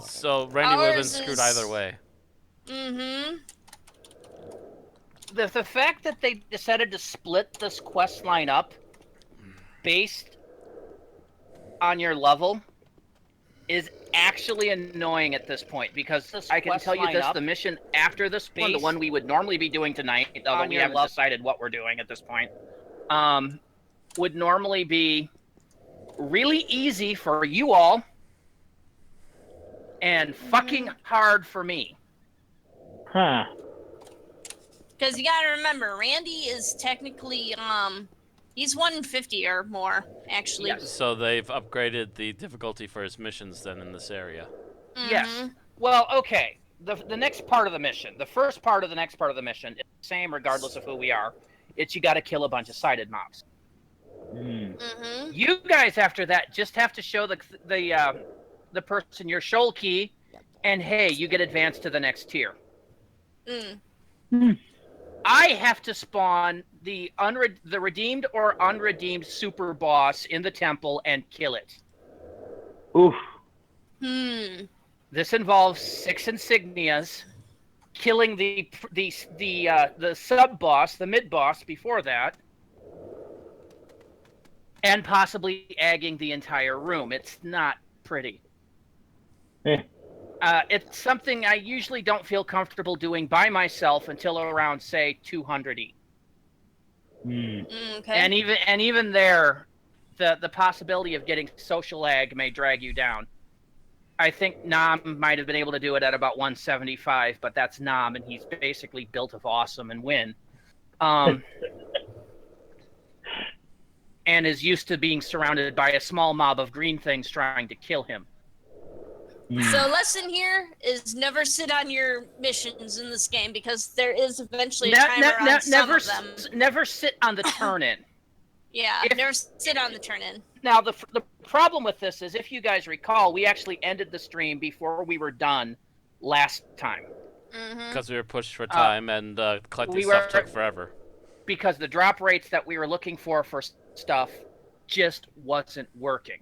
So Randy would have been Ours screwed is- either way. Mm-hmm. The fact that they decided to split this quest line up based on your level is actually annoying at this point, because I can tell you this, the mission after this one, the one we would normally be doing tonight, although we haven't decided what we're doing at this point, would normally be really easy for you all and fucking hard for me. Huh. Because you gotta remember, Randy is technically, he's 150 or more, actually. Yes. So they've upgraded the difficulty for his missions then in this area. Yes. Well, okay. The next part of the mission, the first part of the next part of the mission is the same regardless of who we are. It's you got to kill a bunch of sighted mobs. You guys after that just have to show the person your Scheol key, and hey, you get advanced to the next tier. I have to spawn the redeemed or unredeemed super boss in the temple and kill it. Oof. This involves 6 insignias, killing the sub boss, the mid boss before that, and possibly agging the entire room. It's not pretty. It's something I usually don't feel comfortable doing by myself until around, say, 200E. Okay. And even there, the possibility of getting social ag may drag you down. I think Nam might have been able to do it at about 175, but that's Nam, and he's basically built of awesome and win. And is used to being surrounded by a small mob of green things trying to kill him. So lesson here is never sit on your missions in this game, because there is eventually a timer on some of them. Never sit on the turn-in. Yeah, never sit on the turn-in. Now, the problem with this is, if you guys recall, we actually ended the stream before we were done last time. Because we were pushed for time, and collecting stuff took forever. Because the drop rates that we were looking for stuff just wasn't working.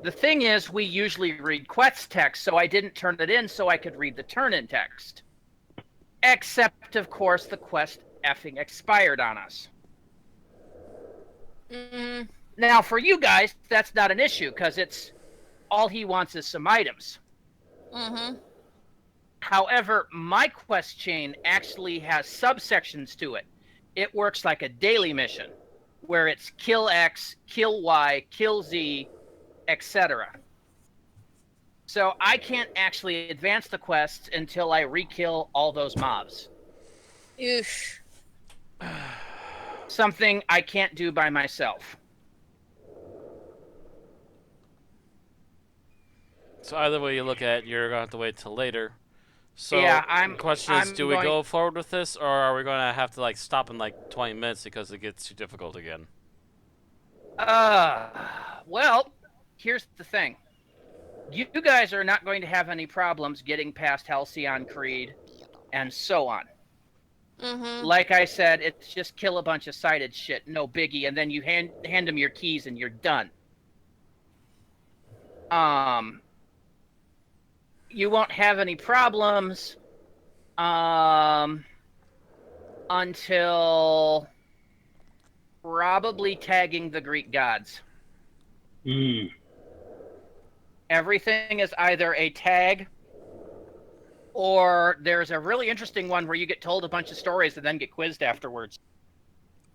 The thing is, we usually read quest text, so I didn't turn it in so I could read the turn-in text. Except, of course, the quest effing expired on us. Now, for you guys, that's not an issue, because it's all he wants is some items. However, my quest chain actually has subsections to it. It works like a daily mission, where it's kill X, kill Y, kill Z, etc. So I can't actually advance the quest until I re-kill all those mobs. Oof. Something I can't do by myself. So either way you look at it, you're going to have to wait till later. So yeah, the question is, do we go forward with this, or are we going to have to like stop in like 20 minutes because it gets too difficult again? Well, here's the thing. You guys are not going to have any problems getting past Halcyon Creed and so on. Like I said, it's just kill a bunch of sighted shit, no biggie, and then you hand them your keys and you're done. You won't have any problems until probably tagging the Greek gods. Everything is either a tag, or there's a really interesting one where you get told a bunch of stories and then get quizzed afterwards.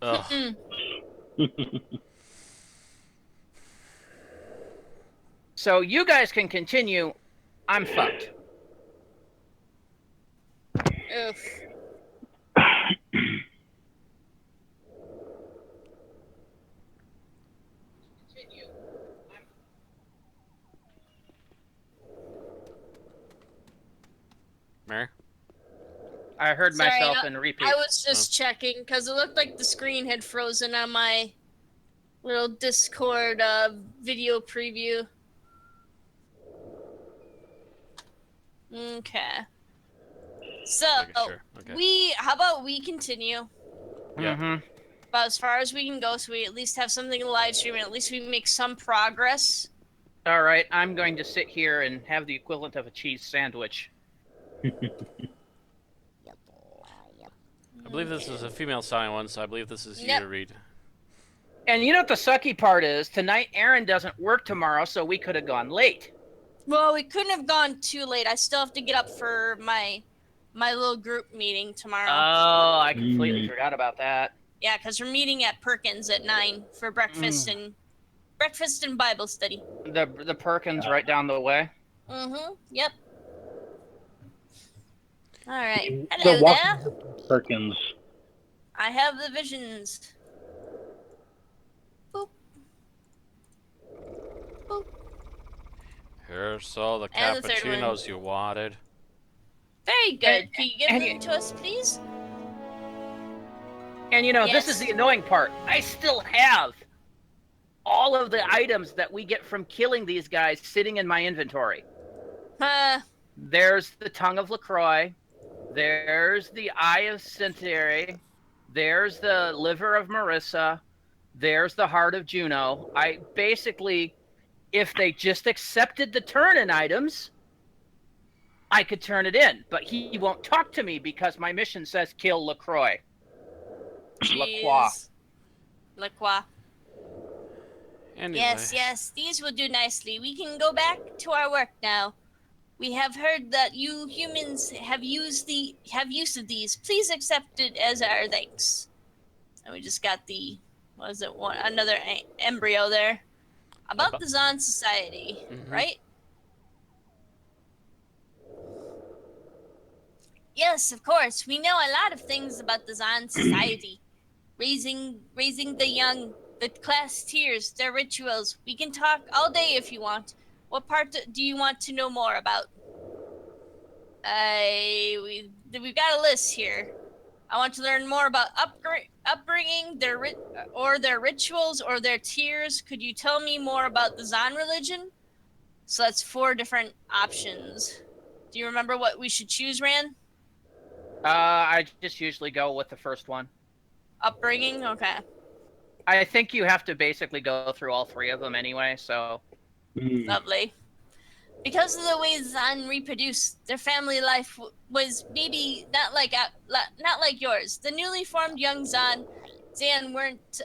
Ugh. So you guys can continue. I'm fucked. Oof. Mary? I heard myself in repeat. I was just checking, because it looked like the screen had frozen on my little Discord video preview. Okay. So, Sure. Okay. how about we continue? Yeah. About as far as we can go, so we at least have something to live stream, and at least we make some progress. All right, I'm going to sit here and have the equivalent of a cheese sandwich. I believe this is a female sounding one, so I believe this is you Yep. to read. And you know what the sucky part is? Tonight, Aaron doesn't work tomorrow, so we could have gone late. Well, we couldn't have gone too late. I still have to get up for my little group meeting tomorrow. Oh, I completely forgot about that. Yeah, because we're meeting at Perkins at 9 for breakfast and Bible study. The Perkins right down the way. Mm-hmm. Yep. All right. So Hello there. Perkins. I have the visions. Boop. Boop. Here's all the And the third one. cappuccinos you wanted. Very good. Can you give them to us, please? And you know, Yes. this is the annoying part. I still have all of the items that we get from killing these guys sitting in my inventory. There's the tongue of LaCroix. There's the eye of Centauri. There's the liver of Marissa. There's the heart of Juno. I basically, if they just accepted the turn-in items, I could turn it in. But he won't talk to me because my mission says kill LaCroix. LaCroix. LaCroix. Anyway. Yes, these will do nicely. We can go back to our work now. We have heard that you humans have use of these. Please accept it as our thanks. And we just got another embryo there. About the Zon Society, right? Yes, of course. We know a lot of things about the Zon Society. Raising the young, the class tiers, their rituals. We can talk all day if you want. What part do you want to know more about? We've got a list here. I want to learn more about upbringing, their rituals or their tiers. Could you tell me more about the Zon religion? So that's 4 different options. Do you remember what we should choose, Ran? I just usually go with the first one. Upbringing? Okay. I think you have to basically go through all 3 of them anyway, so... Lovely. Because of the way Zon reproduced, their family life was maybe not like yours. The newly formed young Zan weren't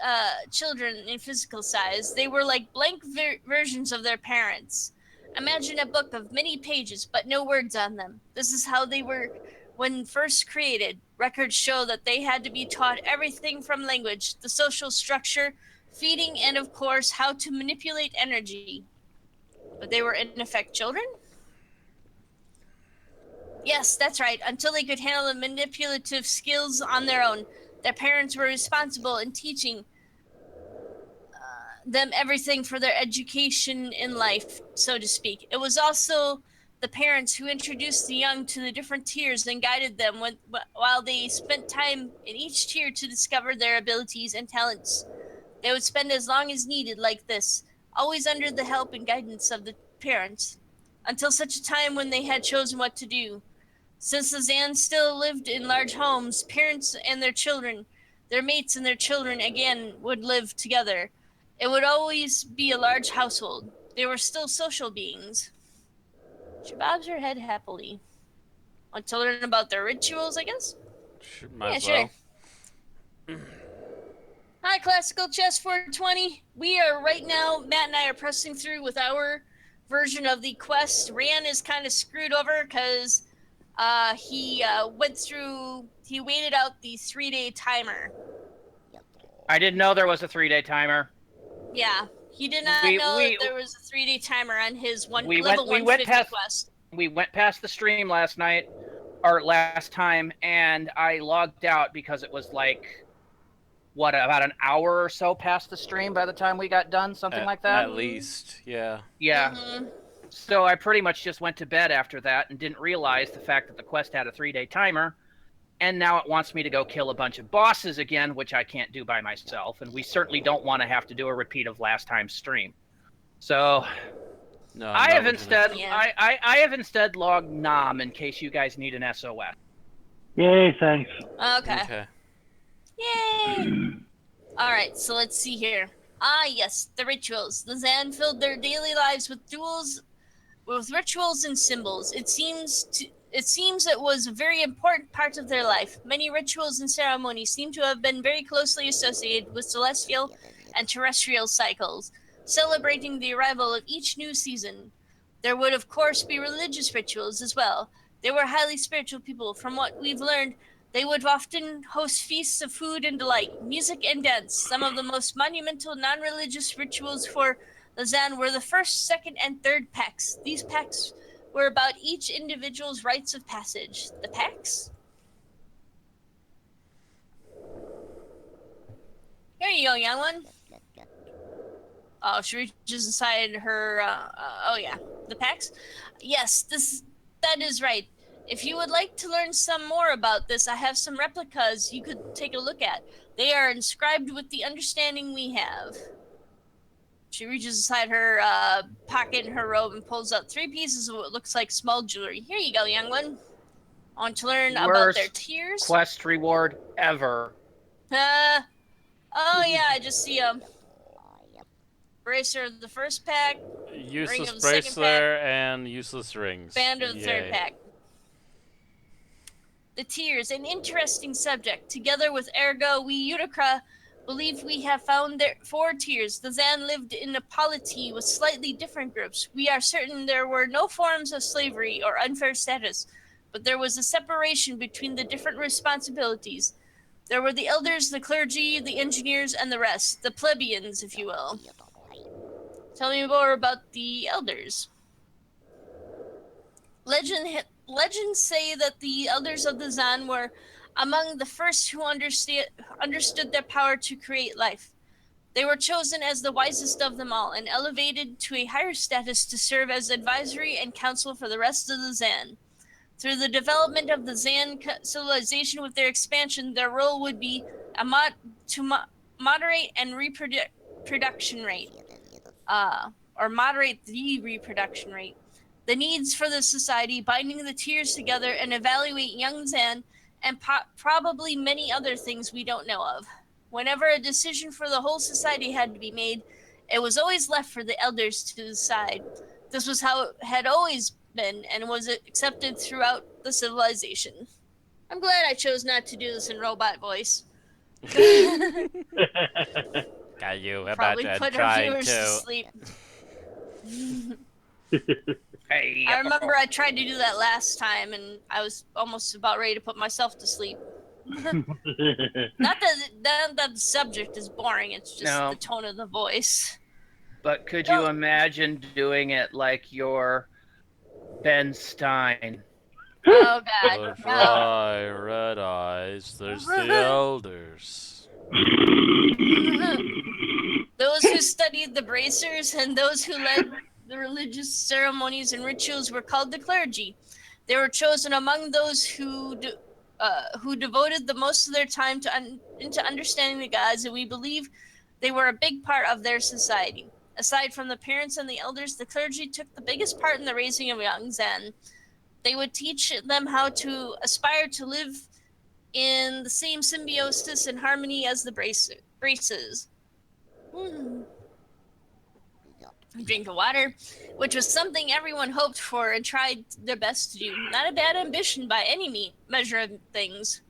children in physical size. They were like blank versions of their parents. Imagine a book of many pages, but no words on them. This is how they were when first created. Records show that they had to be taught everything from language, the social structure, feeding, and of course, how to manipulate energy. But they were in effect children? Yes, that's right. Until they could handle the manipulative skills on their own. Their parents were responsible in teaching them everything for their education in life, so to speak. It was also the parents who introduced the young to the different tiers and guided them while they spent time in each tier to discover their abilities and talents. They would spend as long as needed like this, always under the help and guidance of the parents, until such a time when they had chosen what to do. Since the Zans still lived in large homes, parents and their children, their mates and their children again would live together. It would always be a large household. They were still social beings. She bobs her head happily. Want to learn about their rituals, I guess? Might as well. Sure. Hi, Classical Chess 420. We are right now, Matt and I are pressing through with our version of the quest. Ran is kind of screwed over because he waited out the 3-day timer. I didn't know there was a 3-day timer. Yeah, he did not know that there was a 3-day timer on his level 150 quest. We went past the stream last time, and I logged out because it was like, about an hour or so past the stream by the time we got done, something like that? At least, yeah. Yeah. Mm-hmm. So I pretty much just went to bed after that and didn't realize the fact that the quest had a 3-day timer, and now it wants me to go kill a bunch of bosses again, which I can't do by myself, and we certainly don't want to have to do a repeat of last time's stream. So No, I have instead Yeah. I have instead logged Nom in case you guys need an SOS. Yay, thanks. Okay. Yay! Alright, so let's see here. Ah, yes, the rituals. The Zan filled their daily lives with rituals and symbols. It seems it was a very important part of their life. Many rituals and ceremonies seem to have been very closely associated with celestial and terrestrial cycles, celebrating the arrival of each new season. There would, of course, be religious rituals as well. They were highly spiritual people. From what we've learned, they would often host feasts of food and delight, music and dance. Some of the most monumental non religious rituals for the Zan were the first, second, and third pacts. These pacts were about each individual's rites of passage. The pacts? Here you go, young one. Oh, she reaches inside her. Oh yeah, the packs. Yes, that is right. If you would like to learn some more about this, I have some replicas you could take a look at. They are inscribed with the understanding we have. She reaches inside her pocket in her robe and pulls out 3 pieces of what looks like small jewelry. Here you go, young one. Want to learn about their Worst tiers? quest reward ever. Oh yeah, I just see a bracer of the first pack, ring Useless of the second pack, bracelet and useless rings. band of the third Yay. pack. The tiers, an interesting subject. Together with Ergo, we Uticra believe we have found their 4 tiers. The Zan lived in a polity with slightly different groups. We are certain there were no forms of slavery or unfair status, but there was a separation between the different responsibilities. There were the elders, the clergy, the engineers, and the rest, the plebeians, if you will. Tell me more about the elders. Legends say that the elders of the Zan were among the first who understood their power to create life. They were chosen as the wisest of them all and elevated to a higher status to serve as advisory and counsel for the rest of the Zan. Through the development of the Zan civilization with their expansion, their role would be to moderate and reproduction rate, or moderate the reproduction rate, the needs for the society, binding the tiers together, and evaluate young Zan, and probably many other things we don't know of. Whenever a decision for the whole society had to be made, it was always left for the elders to decide. This was how it had always been and was accepted throughout the civilization. I'm glad I chose not to do this in robot voice. Got you about Probably to put our try viewers to to. sleep. Hey, I remember I tried to do that last time and I was almost about ready to put myself to sleep. Not that the subject is boring, it's just No. the tone of the voice. But could you imagine doing it like you're Ben Stein? Oh god. But No. right, red eyes, there's the elders. Those who studied the bracers and those who led the religious ceremonies and rituals were called the clergy. They were chosen among those who devoted the most of their time into understanding the gods, and we believe they were a big part of their society. Aside from the parents and the elders, the clergy took the biggest part in the raising of young Zen. They would teach them how to aspire to live in the same symbiosis and harmony as the braces. Drink of water, which was something everyone hoped for and tried their best to do. Not a bad ambition by any measure of things.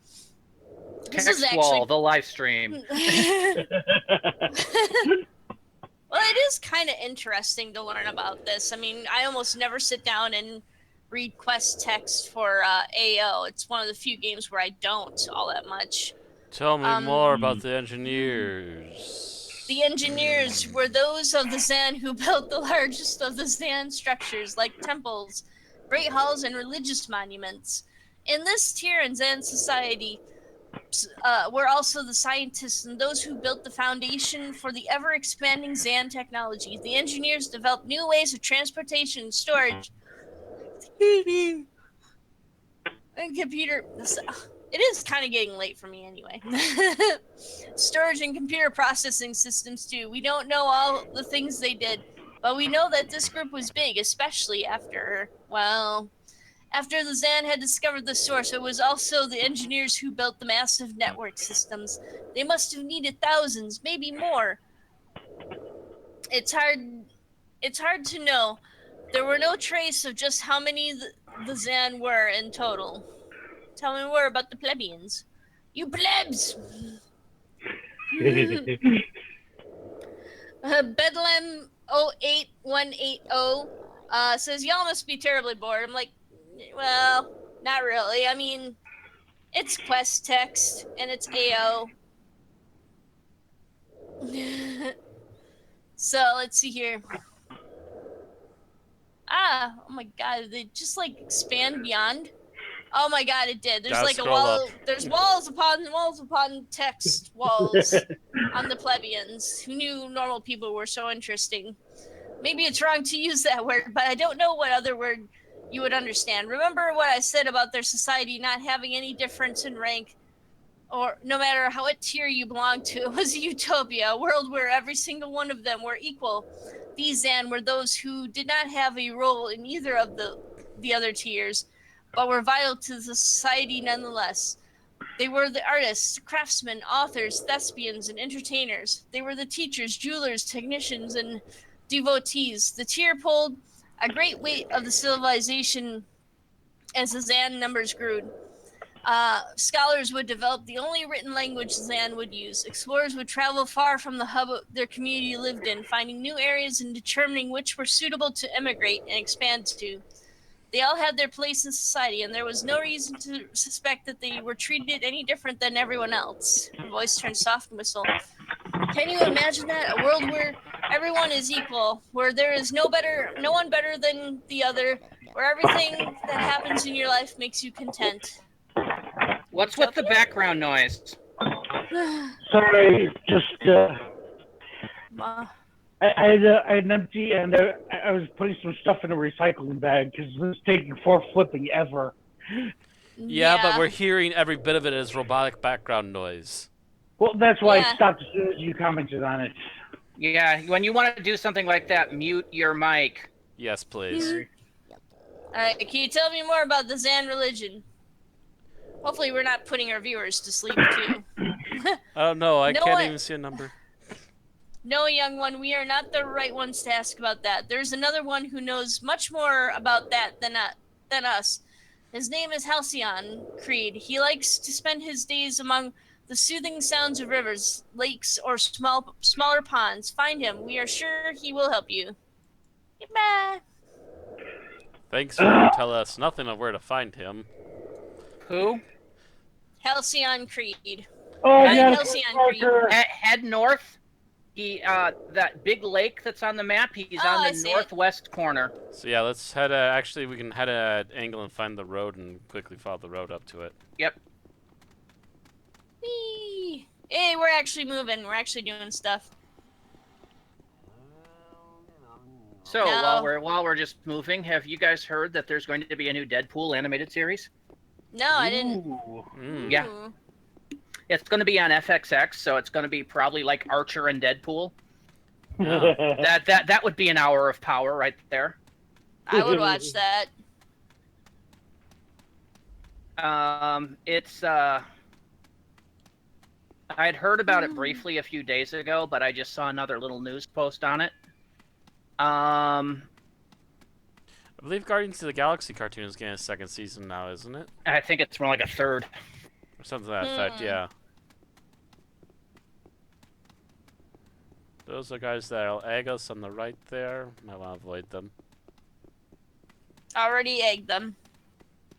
This is Text actually wall, the live stream. Well, it is kind of interesting to learn about this. I mean, I almost never sit down and read quest text for AO. It's one of the few games where I don't all that much. Tell me more about the engineers. The engineers were those of the Zan who built the largest of the Zan structures, like temples, great halls, and religious monuments. In this tier in Zan society, were also the scientists and those who built the foundation for the ever-expanding Zan technology. The engineers developed new ways of transportation and storage. And computer... It is kind of getting late for me anyway. Storage and computer processing systems too. We don't know all the things they did, but we know that this group was big, especially after the Zan had discovered the source. It was also the engineers who built the massive network systems. They must have needed thousands, maybe more. It's hard. It's hard to know. There were no trace of just how many the Zan were in total. Tell me more about the plebeians. You plebs! Bedlam 08180 says, y'all must be terribly bored. I'm like, well, not really. I mean, it's quest text and it's AO. So let's see here. Oh my god, they just like expand beyond. Oh my god, it did. There's Gotta like a scroll wall. up. There's walls upon text walls on the plebeians. Who knew normal people were so interesting? Maybe it's wrong to use that word, but I don't know what other word you would understand. Remember what I said about their society not having any difference in rank, or no matter what tier you belong to. It was a utopia, a world where every single one of them were equal. These Zan were those who did not have a role in either of the other tiers, but were vital to the society nonetheless. They were the artists, craftsmen, authors, thespians, and entertainers. They were the teachers, jewelers, technicians, and devotees. The tier pulled a great weight of the civilization as the Zan numbers grew. Scholars would develop the only written language Zan would use. Explorers would travel far from the hub their community lived in, finding new areas and determining which were suitable to emigrate and expand to. They all had their place in society, and there was no reason to suspect that they were treated any different than everyone else. Her voice turned soft and whistle. Can you imagine that? A world where everyone is equal, where there is no one better than the other, where everything that happens in your life makes you content. What's with the background noise? Sorry, just Ma. I had an empty, and I was putting some stuff in a recycling bag because it was taking for flipping ever. Yeah, but we're hearing every bit of it as robotic background noise. Well, that's why Yeah. I stopped as soon as you commented on it. Yeah, when you want to do something like that, mute your mic. Yes, please. Alright, can you tell me more about the Zan religion? Hopefully we're not putting our viewers to sleep, too. I don't know. I No can't one- even see a number. No, young one, we are not the right ones to ask about that. There's another one who knows much more about that than us. His name is Halcyon Creed. He likes to spend his days among the soothing sounds of rivers, lakes, or smaller ponds. Find him. We are sure he will help you. Goodbye. Thanks for telling us nothing of where to find him. Who? Halcyon Creed. Oh, Hey, yeah, Halcyon Creed. Head north. That big lake that's on the map, he's Oh, on I the see it. northwest corner. So yeah, let's head. Actually, we can head at an angle and find the road and quickly follow the road up to it. Yep. Whee! Hey, we're actually moving. We're actually doing stuff. So No. while we're just moving, have you guys heard that there's going to be a new Deadpool animated series? No, I didn't. Ooh. Mm. Yeah. Ooh. It's going to be on FXX, so it's going to be probably like Archer and Deadpool. Oh. That would be an hour of power right there. I would watch that. I'd heard about it briefly a few days ago, but I just saw another little news post on it. I believe Guardians of the Galaxy cartoon is getting a second season now, isn't it? I think it's more like a third. Or something to that effect, yeah. Those are guys that'll egg us on the right there. Might want to avoid them. Already egged them.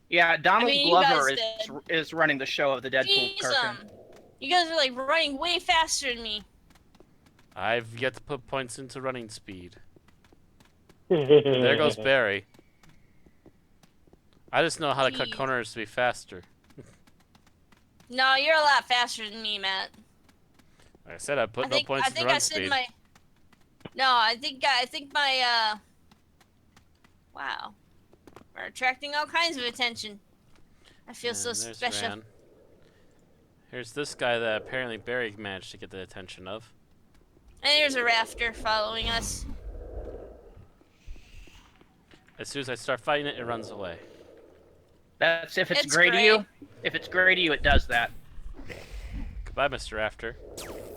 Yeah, Donald mean, you Glover guys is running the show of the Deadpool Jeez, cartoon. you guys are like running way faster than me. I've yet to put points into running speed. There goes Barry. I just know how to cut Jeez. corners to be faster. No, you're a lot faster than me, Matt. Like I said, I put no points into I run said speed. my. No, I think my. Wow, we're attracting all kinds of attention. I feel so And there's special. Ran. Here's this guy that apparently Barry managed to get the attention of. And there's a rafter following us. As soon as I start fighting it, it runs away. That's if it's, It's gray to gray. you. If it's gray to you, it does that. Goodbye, Mr. After.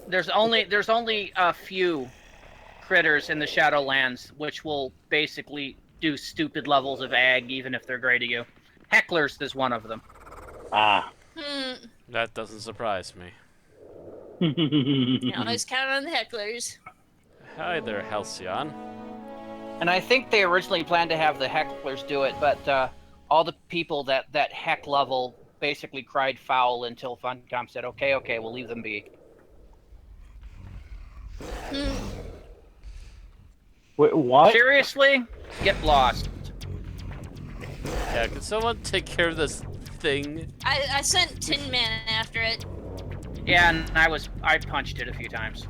There's only a few critters in the Shadowlands, which will basically do stupid levels of ag, even if they're great to you. Hecklers is one of them. Ah. That doesn't surprise me. You always count on the hecklers. Hi there, Halcyon. And I think they originally planned to have the hecklers do it, but all the people that heck level basically cried foul until Funcom said, okay, we'll leave them be. Wait, what? Seriously? Get lost. Yeah, can someone take care of this thing? I sent Tin Man after it. Yeah, and I punched it a few times.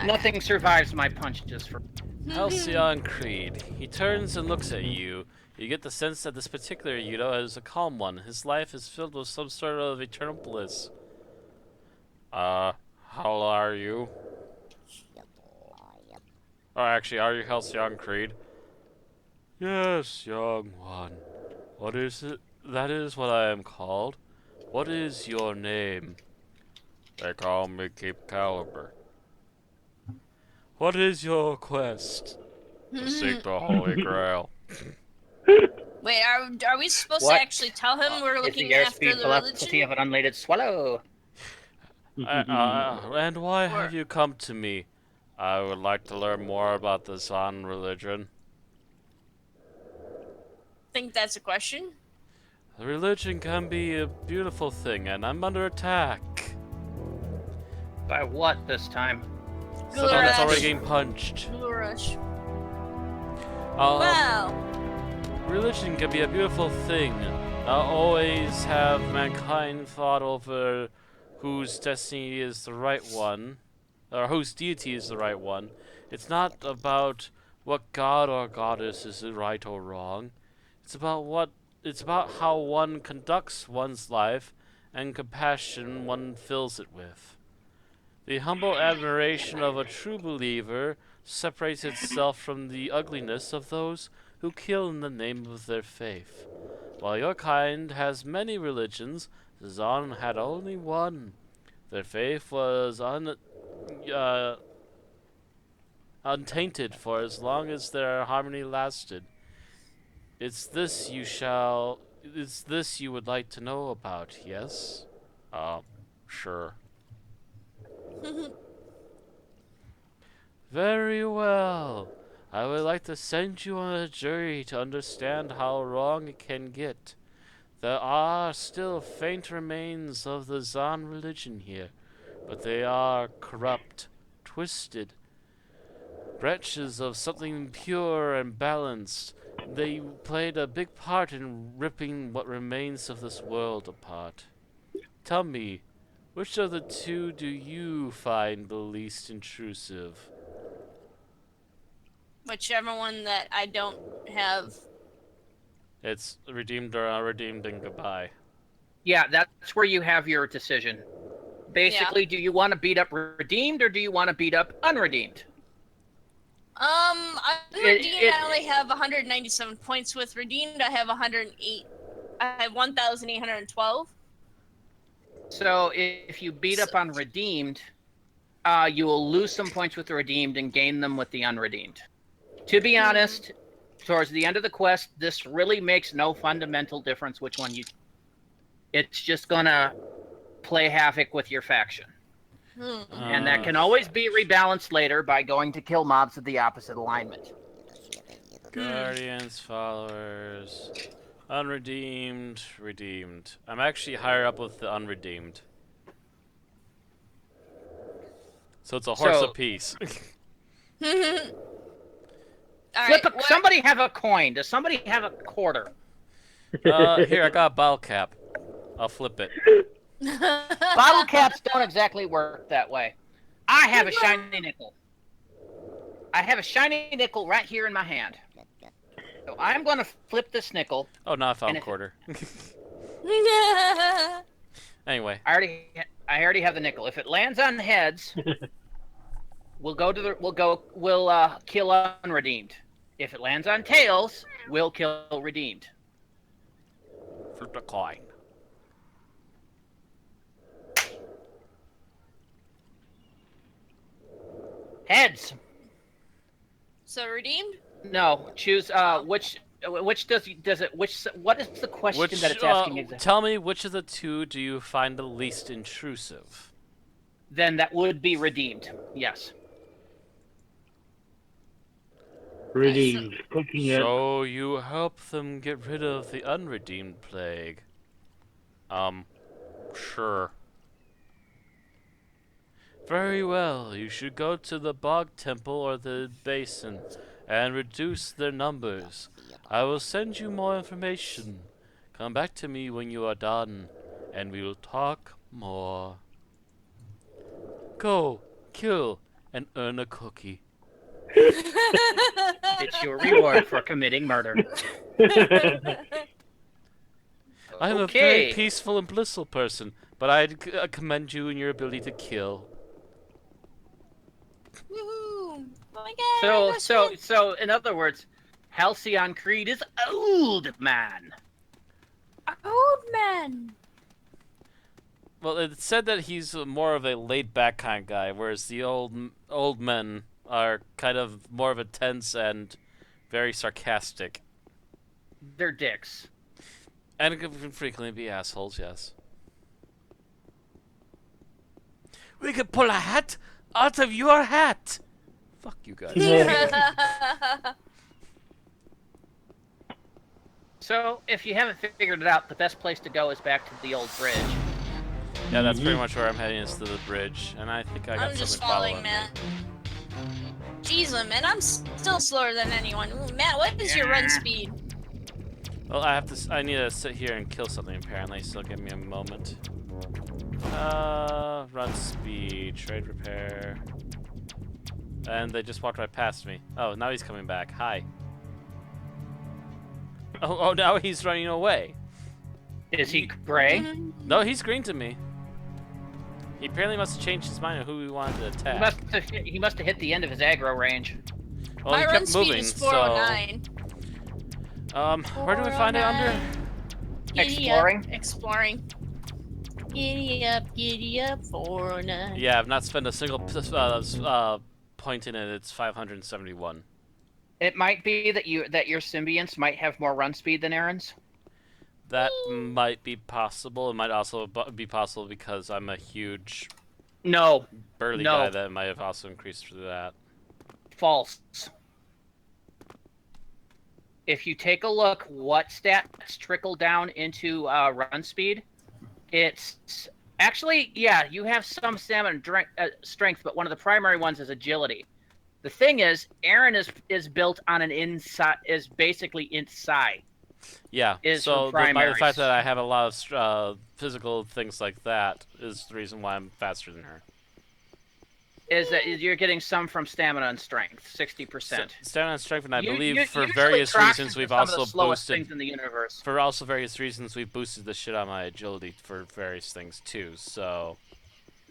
Nothing survives my punches for... Halcyon Creed. He turns and looks at you. You get the sense that this particular Yutto is a calm one. His life is filled with some sort of eternal bliss. How are you? Oh, actually, are you Halcyon Creed? Yes, young one. What is it? That is what I am called. What is your name? They call me Keep Caliber. What is your quest? To seek the Holy Grail. Wait, are we supposed What? to actually tell him we're looking after the velocity religion? of an unlated swallow. And why have you come to me? I would like to learn more about the Zan religion. Think that's a question? The religion can be a beautiful thing, and I'm under attack. By what this time? Someone that's Gularush. already getting punched. Rush. Um, Wow. Religion can be a beautiful thing. Not always have mankind fought over whose destiny is the right one, or whose deity is the right one. It's not about what god or goddess is right or wrong. It's about how one conducts one's life and compassion one fills it with. The humble admiration of a true believer separates itself from the ugliness of those who kill in the name of their faith. While your kind has many religions, the Zan had only one. Their faith was untainted for as long as their harmony lasted. It's this you would like to know about, yes? Sure. Very well. I would like to send you on a journey to understand how wrong it can get. There are still faint remains of the Zan religion here, but they are corrupt, twisted, wretches of something pure and balanced. They played a big part in ripping what remains of this world apart. Tell me, which of the two do you find the least intrusive? Whichever one that I don't have. It's redeemed or unredeemed and goodbye. Yeah, that's where you have your decision. Basically, do you want to beat up redeemed or do you want to beat up unredeemed? Unredeemed, I only have 197 points with. Redeemed, I have 108. I have 1,812. So if you beat up on redeemed, you will lose some points with the redeemed and gain them with the unredeemed. To be honest, towards the end of the quest, this really makes no fundamental difference which one you... It's just gonna play havoc with your faction. And that can always be rebalanced later by going to kill mobs of the opposite alignment. Guardians, followers, unredeemed, redeemed. I'm actually higher up with the unredeemed. So it's a horse apiece. Somebody have a coin. Does somebody have a quarter? Here, I got a bottle cap. I'll flip it. Bottle caps don't exactly work that way. I have a shiny nickel. I have a shiny nickel right here in my hand. So I'm going to flip this nickel. Oh, now I found a quarter. Anyway. I already have the nickel. If it lands on heads, we'll kill unredeemed. If it lands on tails, we'll kill redeemed. Flip the coin. Heads. So redeemed? No, choose which what is the question that it's asking exactly? Tell me which of the two do you find the least intrusive? Then that would be redeemed. Yes. Redeemed. Cooking it. So you help them get rid of the unredeemed plague. Sure. Very well, you should go to the bog temple or the basin and reduce their numbers. I will send you more information. Come back to me when you are done, and we will talk more. Go, kill, and earn a cookie. It's your reward for committing murder. I am a very peaceful and blissful person, but I commend you in your ability to kill. Woohoo! Oh my god! So in other words, Halcyon Creed is old man. Old man. Well, it said that he's more of a laid-back kind of guy, whereas the old men are kind of more of a tense and very sarcastic. They're dicks. And can frequently be assholes, yes. We could pull a hat out of your hat! Fuck you guys. So, if you haven't figured it out, the best place to go is back to the old bridge. Yeah, that's pretty much where I'm heading, is to the bridge, and I think I got I'm just something following following Matt. Jeez, man, I'm still slower than anyone. Ooh, Matt, what is your run speed? Well, I need to sit here and kill something apparently, so give me a moment. Run speed, trade repair. And they just walked right past me. Oh, now he's coming back. Hi. Oh, now he's running away. Is he gray? No, he's green to me. He apparently must have changed his mind on who he wanted to attack. He must have hit the end of his aggro range. Well, My he run kept speed moving, is 409. where do we find it under? Giddy Exploring? Up, exploring. Giddy up, 409. Yeah, I've not spent a single point in it. It's 571. It might be that your symbionts might have more run speed than Aaron's. That might be possible. It might also be possible because I'm a huge burly guy that might have also increased for that. False. If you take a look, what stats trickle down into run speed, it's actually, yeah, you have some stamina and strength, but one of the primary ones is agility. The thing is, Aaron is built on is basically inside. Yeah, so the fact that I have a lot of physical things like that is the reason why I'm faster than her. Is that you're getting some from stamina and strength, 60%. Stamina and strength, and I believe for various reasons we've also boosted. Things in the universe. For also various reasons we've boosted the shit out of my agility for various things too. So.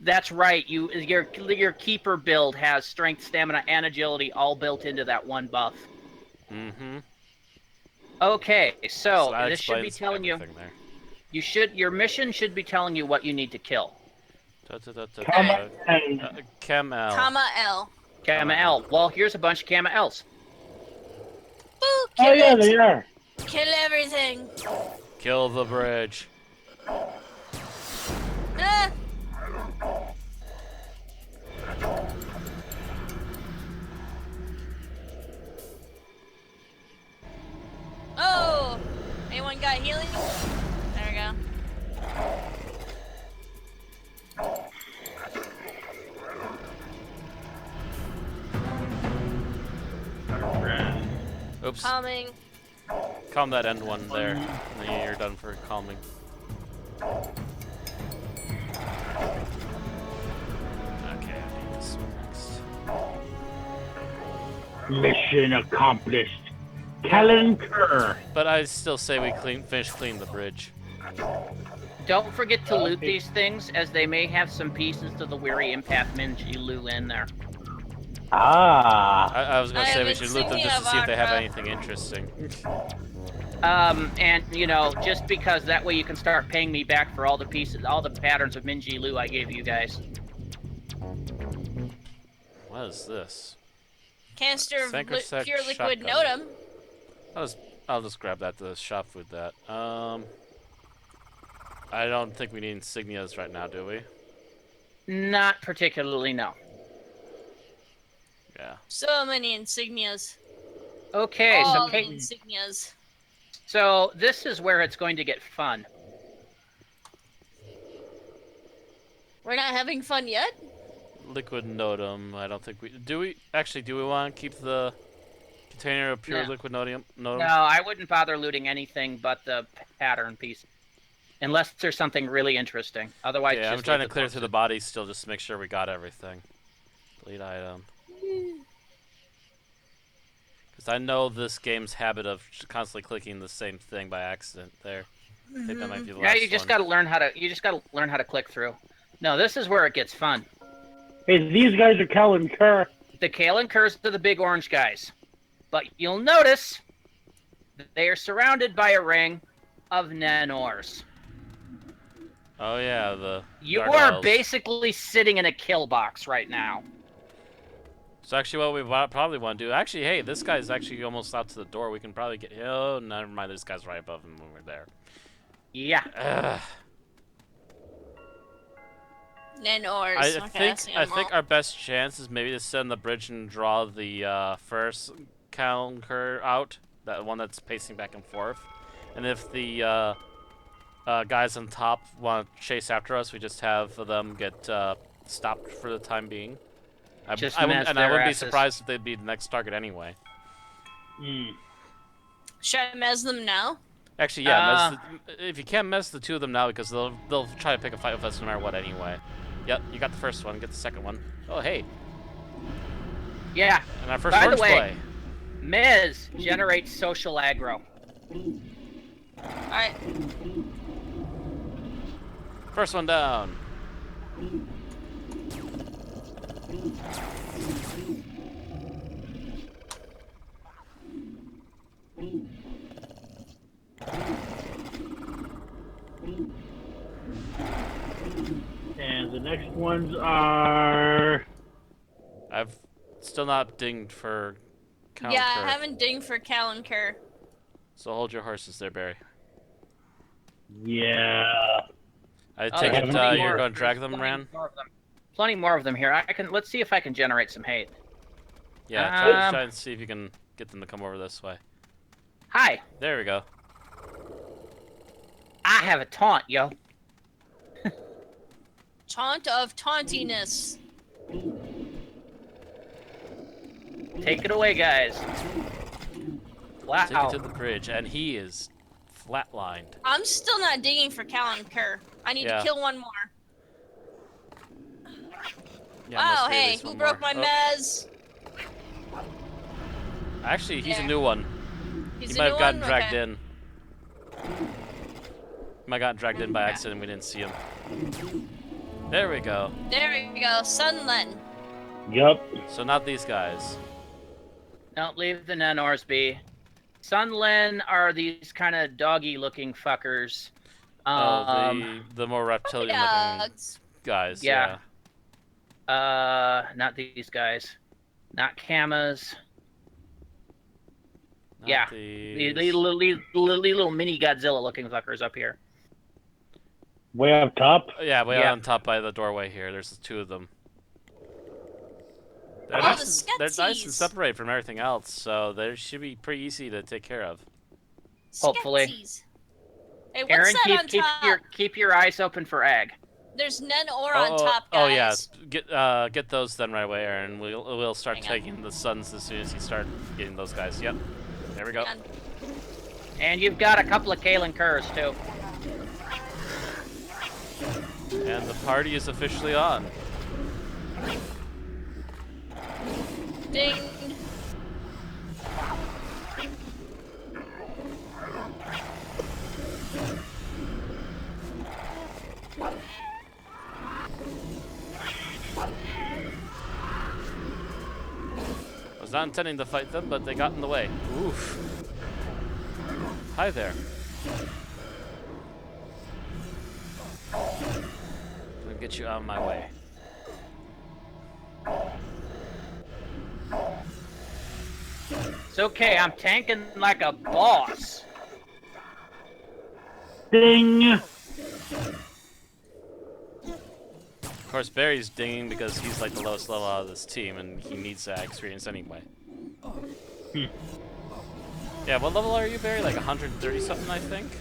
That's right. Your keeper build has strength, stamina, and agility all built into that one buff. Mm-hmm. Okay, so that this should be telling you. There. Your mission should be telling you what you need to kill. Chem L. Comma L. Gamma L. Well, here's a bunch of Gamma Ls. Boo, kill Oh yeah, it. they are. Kill everything. Kill the bridge. Ah. Oh! Anyone got healing? There we go. Oops. Calming. Calm that end one there. And then you're done for calming. Okay, I need this one next. Mission accomplished. Callan Kerr. But I still say we finish cleaning the bridge. Don't forget to loot these things, as they may have some pieces to the Weary Empath Minjilu in there. Ah. I was gonna I say am we should loot them just to see if they have Akra. anything interesting. And just because that way you can start paying me back for all the pieces, all the patterns of Minjilu I gave you guys. What is this? Canister of Sink or sack pure liquid shotgun. notum. I'll just grab that to shop food that. I don't think we need insignias right now, do we? Not particularly, no. Yeah. So many insignias. Okay, All so the insignias. so this is where it's going to get fun. We're not having fun yet? Liquid notum. I don't think we do. We actually do. We want to keep the container of pure No. liquid notum. No, I wouldn't bother looting anything but the pattern piece. Unless there's something really interesting. Otherwise, Yeah, I'm just trying leave to clear corpses. through the bodies still, just to make sure we got everything. Delete item. Because I know this game's habit of constantly clicking the same thing by accident. There, I think that might be the Yeah, last you just one. gotta learn how to. You just gotta learn how to click through. No, this is where it gets fun. Hey, these guys are Cal and Kerr. The Kale and Curse are the big orange guys, but you'll notice they are surrounded by a ring of Nanors. Oh yeah, the You are gargoyles. basically sitting in a kill box right now. So actually, what we probably want to do. Actually, hey, this guy's actually almost out to the door. We can probably get. Oh, never mind. This guy's right above him when we're there. Yeah. Ugh. Nanors. I think our best chance is maybe to send the bridge and draw the first counter out, that one that's pacing back and forth, and if the guys on top want to chase after us, we just have them get stopped for the time being. I wouldn't be surprised if they'd be the next target anyway. Should I mez them now? Actually, yeah. If you can't mess the two of them now, because they'll try to pick a fight with us no matter what anyway. Yep, you got the first one. Get the second one. Oh, hey. Yeah. And our first By the orange way, play. Miz generates social aggro. Alright. First one down. And the next ones are... I've still not dinged for counter. Yeah, I haven't dinged for Cal and Kerr. So hold your horses there, Barry. Yeah. I take it you're going to drag them, Ran? Plenty more of them here. Let's see if I can generate some hate. Yeah, try and see if you can get them to come over this way. Hi. There we go. I have a taunt, yo. Taunt of tauntiness. Take it away, guys. Wow. Take it to the bridge, and he is flatlined. I'm still not digging for Cal and Kerr. I need to kill one more. Yeah, wow, hey, who broke my mez? Actually, he's a new one. He might have gotten dragged in. He might have gotten dragged in by accident. We didn't see him. There we go. There we go. Sunlen. Yup. So not these guys. Don't leave the Nanors be. Sunlen are these kind of doggy-looking fuckers. The more reptilian-looking guys. Yeah. Not these guys. Not Kamas. Not these little mini Godzilla-looking fuckers up here. Way up top? Yeah, way on top by the doorway here. There's two of them. They're nice and separated from everything else, so they should be pretty easy to take care of. Hopefully. Hey, what's Aaron, that on top? keep your eyes open for egg. There's none ore on top, guys. Oh yeah, get those then right away, Aaron. We'll start taking the suns as soon as you start getting those guys. Yep. There we go. And you've got a couple of Kalen Kerrs too. And the party is officially on. Ding. I was not intending to fight them, but they got in the way. Oof. Hi there. I'm gonna get you out of my way. It's okay, I'm tanking like a boss. Ding. Of course, Barry's dinging because he's like the lowest level out of this team, and he needs that experience anyway. Yeah, what level are you, Barry? Like 130 something, I think.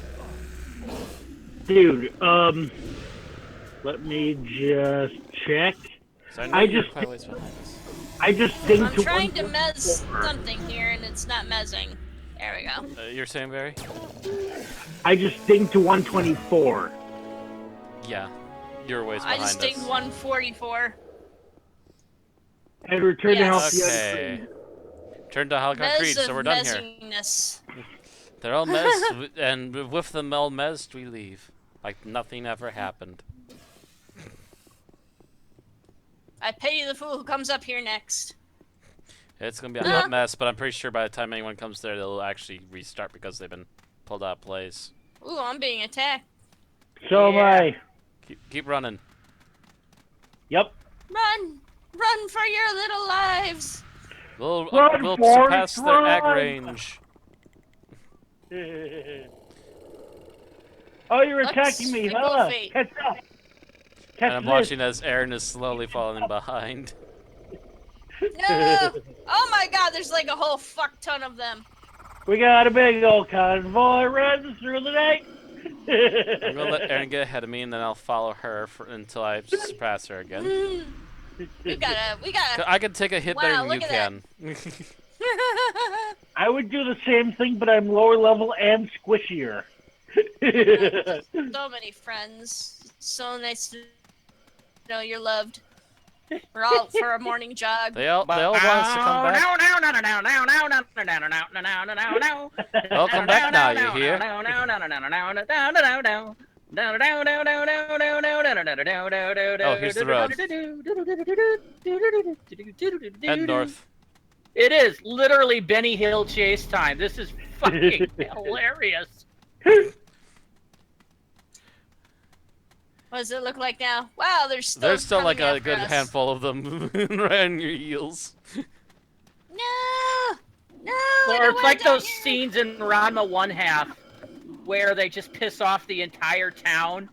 Dude, let me just check. So I know I you're just- quite a ways behind us. I just dinged I'm to trying to 124. mez something here, and it's not mezzing. There we go. You're saying, Barry? I just dinged to 124. Yeah, you're ways I behind just dinged us. 144. And return to help the other. Okay. Turn to hell concrete, Mez so of we're done here. mezziness. They're all mezzed, and with them all mezzed, we leave. Like nothing ever happened. I pity the fool who comes up here next. It's gonna be a hot mess, but I'm pretty sure by the time anyone comes there, they'll actually restart because they've been pulled out of place. Ooh, I'm being attacked. So am I. Keep running. Yep. Run! Run for your little lives! We'll Run, surpass Forrest, their ag run! range. Oh, you're Looks attacking me, like huh? fate. Catch up. And Catch I'm this. watching as Aaron is slowly falling behind. No! Oh my god, there's like a whole fuck ton of them. We got a big old convoy running through the night. I'm gonna let Aaron get ahead of me, and then I'll follow her until I surpass her again. We gotta. I can take a hit better Wow, than look you at can. I would do the same thing, but I'm lower level and squishier. So many friends. So nice to know you're loved. We're all out for a morning jog. They all want us to come back. Well, come back now, you hear? Oh, here's the road. Head north. It is literally Benny Hill chase time. This is fucking hilarious. What does it look like now? Wow, there's Still like coming a after good us. handful of them right on your heels. No! No! Or it's like those scenes in Ranma 1/2 where they just piss off the entire town.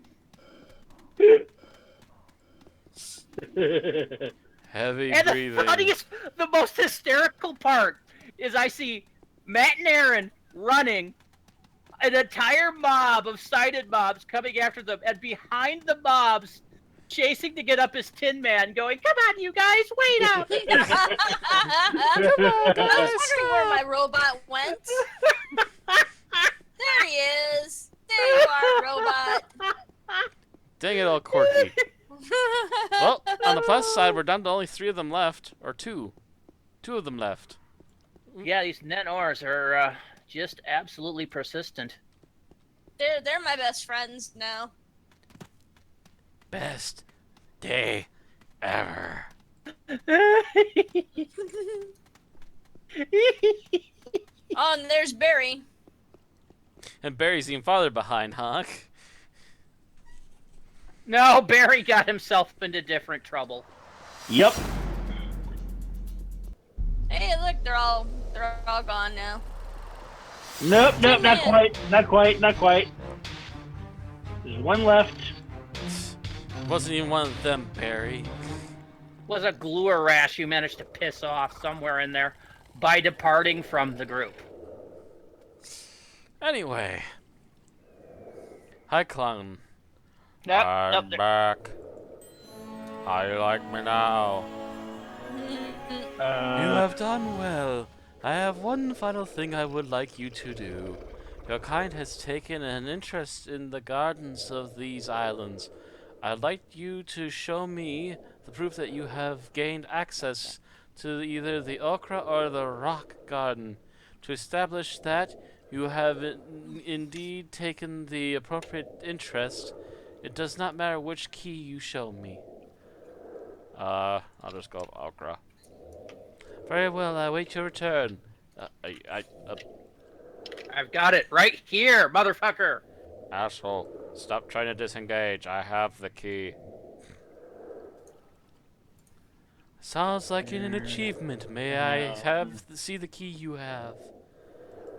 Heavy And breathing. the funniest, the most hysterical part is I see Matt and Aaron running, an entire mob of sighted mobs coming after them, and behind the mobs, chasing to get up his Tin Man, going, "Come on, you guys, wait up!" I was wondering where my robot went. There he is. There you are, robot. Dang it, all Corky. Well, on the plus side, we're down to only 3 of them left, or 2. 2 of them left. Yeah, these Netnors are just absolutely persistent. They're my best friends now. Best day ever. Oh, and there's Barry. And Barry's even farther behind, huh? No, Barry got himself into different trouble. Yep. Hey, look, they're all gone now. Nope, Tin not Man. quite. There's one left. Wasn't even one of them, Barry. Was a gluer rash you managed to piss off somewhere in there by departing from the group. Anyway. Hi, clown. Nope, I'm back. How you like me now? You have done well. I have one final thing I would like you to do. Your kind has taken an interest in the gardens of these islands. I'd like you to show me the proof that you have gained access to either the okra or the rock garden. To establish that you have indeed taken the appropriate interest, it does not matter which key you show me. I'll just go okra. Very well, I wait your return. I've got it right here, motherfucker. Asshole, stop trying to disengage. I have the key. Sounds like an achievement. May I see the key you have?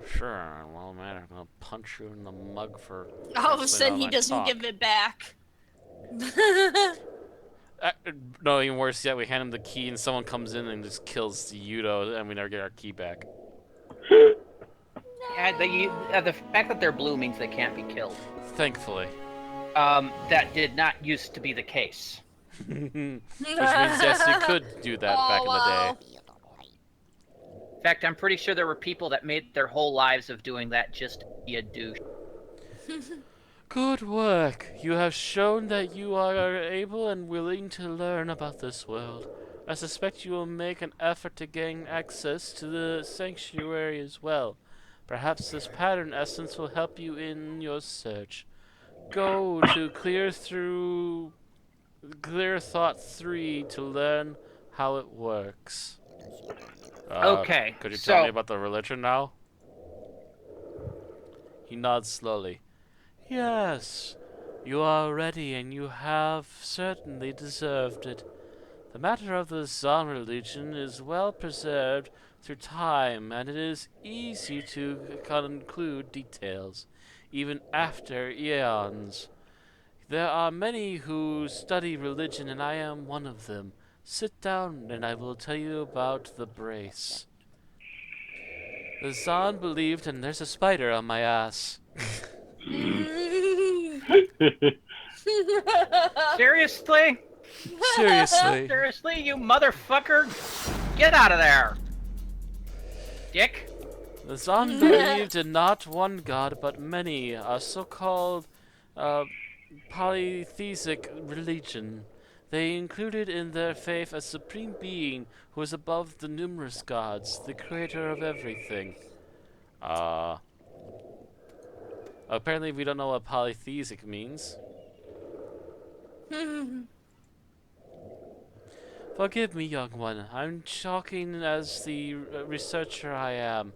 Sure. Well, man, I'm gonna punch you in the mug for. All of a canceling sudden, out he my doesn't talk. give it back. No, even worse yet, we hand him the key and someone comes in and just kills Yutto, and we never get our key back. Yeah, the fact that they're blue means they can't be killed. Thankfully. That did not used to be the case. Which means, yes, you could do that back in the day. In fact, I'm pretty sure there were people that made their whole lives of doing that just to be a douche. Good work. You have shown that you are able and willing to learn about this world. I suspect you will make an effort to gain access to the sanctuary as well. Perhaps this pattern essence will help you in your search. Go to Clear Thought 3 to learn how it works. Okay, Could you tell me so- about the religion now? He nods slowly. Yes, you are ready and you have certainly deserved it. The matter of the Zan religion is well preserved through time, and it is easy to conclude details, even after eons. There are many who study religion, and I am one of them. Sit down, and I will tell you about the brace. The Zan believed, and there's a spider on my ass. Seriously? Seriously. Seriously, you motherfucker? Get out of there! Dick? The Zan believed in not one god, but many, a so-called polytheistic religion. They included in their faith a supreme being who is above the numerous gods, the creator of everything. Apparently we don't know what polytheistic means. Forgive me, young one. I'm talking as the researcher I am.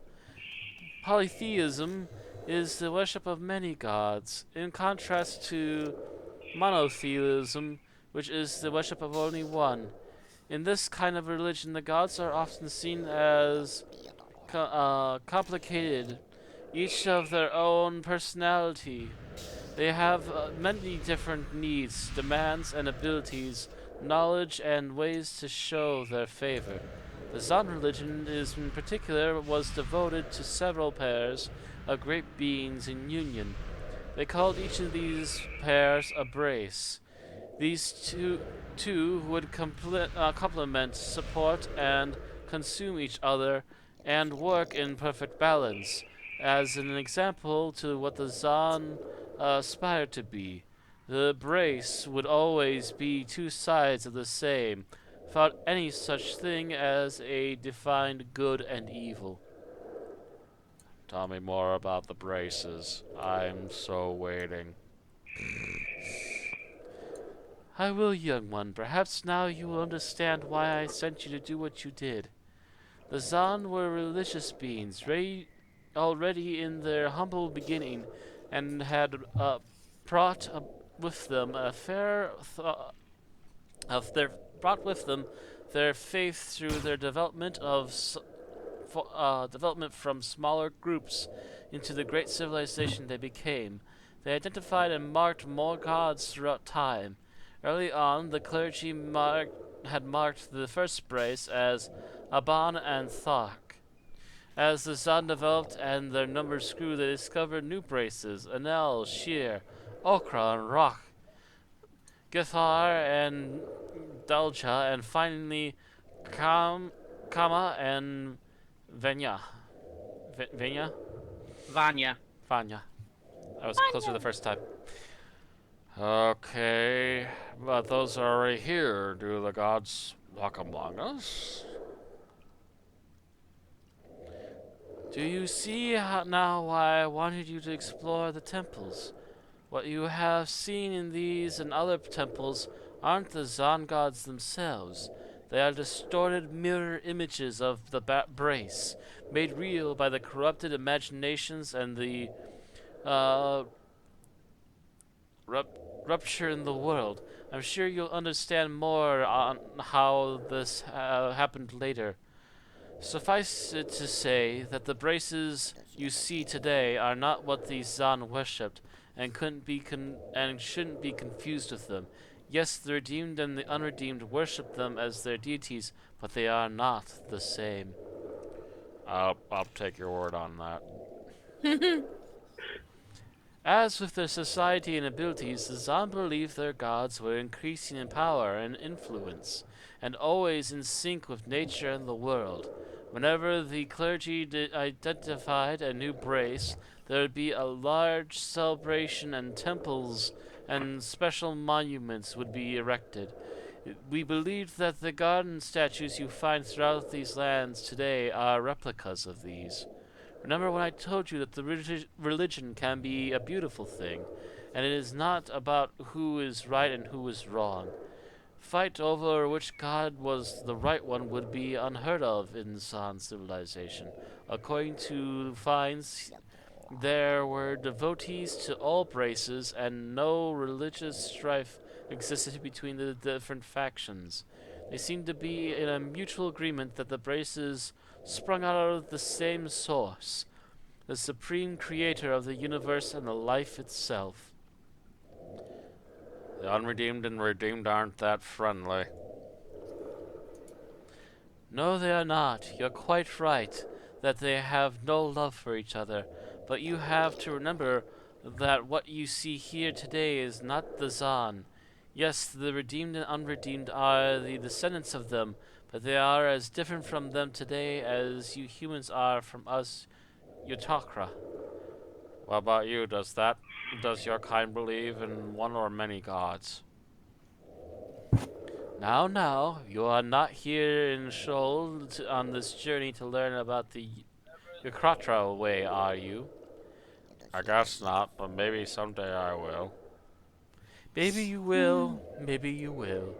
Polytheism is the worship of many gods, in contrast to monotheism, which is the worship of only one. In this kind of religion, the gods are often seen as complicated, each of their own personality. They have many different needs, demands, and abilities, knowledge, and ways to show their favor. The Zan religion in particular was devoted to several pairs of great beings in union. They called each of these pairs a brace. These two would complement, support, and consume each other, and work in perfect balance. As an example to what the Zan aspired to be, the brace would always be two sides of the same, without any such thing as a defined good and evil. Tell me more about the braces. I'm so waiting. I will, young one. Perhaps now you will understand why I sent you to do what you did. The Zan were religious beings, already in their humble beginning, and had brought with them their faith through their development from smaller groups into the great civilization they became. They identified and marked more gods throughout time. Early on, the clergy had marked the first brace as Aban and Thak. As the Zan developed and their numbers grew, they discovered new braces: Anel, Sheer, Okra, and Rock, Githar, and Dalja, and finally Kama and Venya. Venya? Vanya. Vanya. I was closer the first time. Okay, but those are already here. Do the gods walk among us? Do you see now why I wanted you to explore the temples? What you have seen in these and other temples aren't the Zan gods themselves. They are distorted mirror images of the brace, made real by the corrupted imaginations and the rupture in the world. I'm sure you'll understand more on how this happened later. Suffice it to say that the braces you see today are not what the Zan worshipped, and shouldn't be confused with them. Yes, the redeemed and the unredeemed worship them as their deities, but they are not the same. I'll take your word on that. As with their society and abilities, the Zan believed their gods were increasing in power and influence, and always in sync with nature and the world. Whenever the clergy identified a new brace, there would be a large celebration, and temples and special monuments would be erected. We believe that the garden statues you find throughout these lands today are replicas of these. Remember when I told you that the religion can be a beautiful thing, and it is not about who is right and who is wrong. Fight over which god was the right one would be unheard of in San civilization. According to finds, there were devotees to all braces, and no religious strife existed between the different factions. They seemed to be in a mutual agreement that the braces sprung out of the same source, the supreme creator of the universe and the life itself. The unredeemed and redeemed aren't that friendly. No, they are not. You're quite right that they have no love for each other, but you have to remember that what you see here today is not the Zan. Yes, the redeemed and unredeemed are the descendants of them, but they are as different from them today as you humans are from us Yutokra. What about you? Does your kind believe in one or many gods? Now, you are not here in Scheol on this journey to learn about the Yukratra way, are you? I guess not, but maybe someday I will. Maybe you will, maybe you will.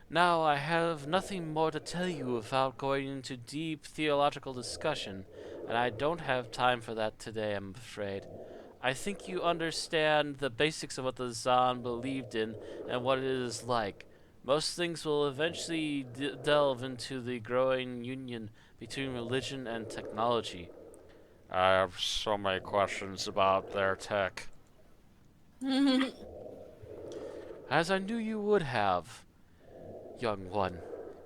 Now, I have nothing more to tell you without going into deep theological discussion, and I don't have time for that today, I'm afraid. I think you understand the basics of what the Zan believed in and what it is like. Most things will eventually delve into the growing union between religion and technology. I have so many questions about their tech. As I knew you would have, young one.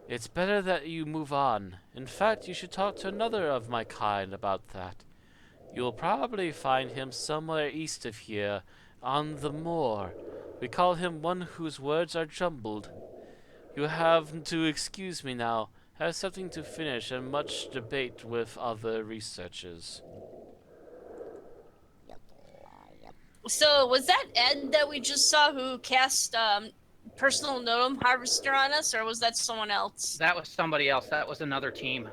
It's better that you move on. In fact, you should talk to another of my kind about that. You'll probably find him somewhere east of here, on the moor. We call him one whose words are jumbled. You have to excuse me now. I have something to finish and much debate with other researchers. So was that Ed that we just saw who cast personal Notum Harvester on us, or was that someone else? That was somebody else. That was another team.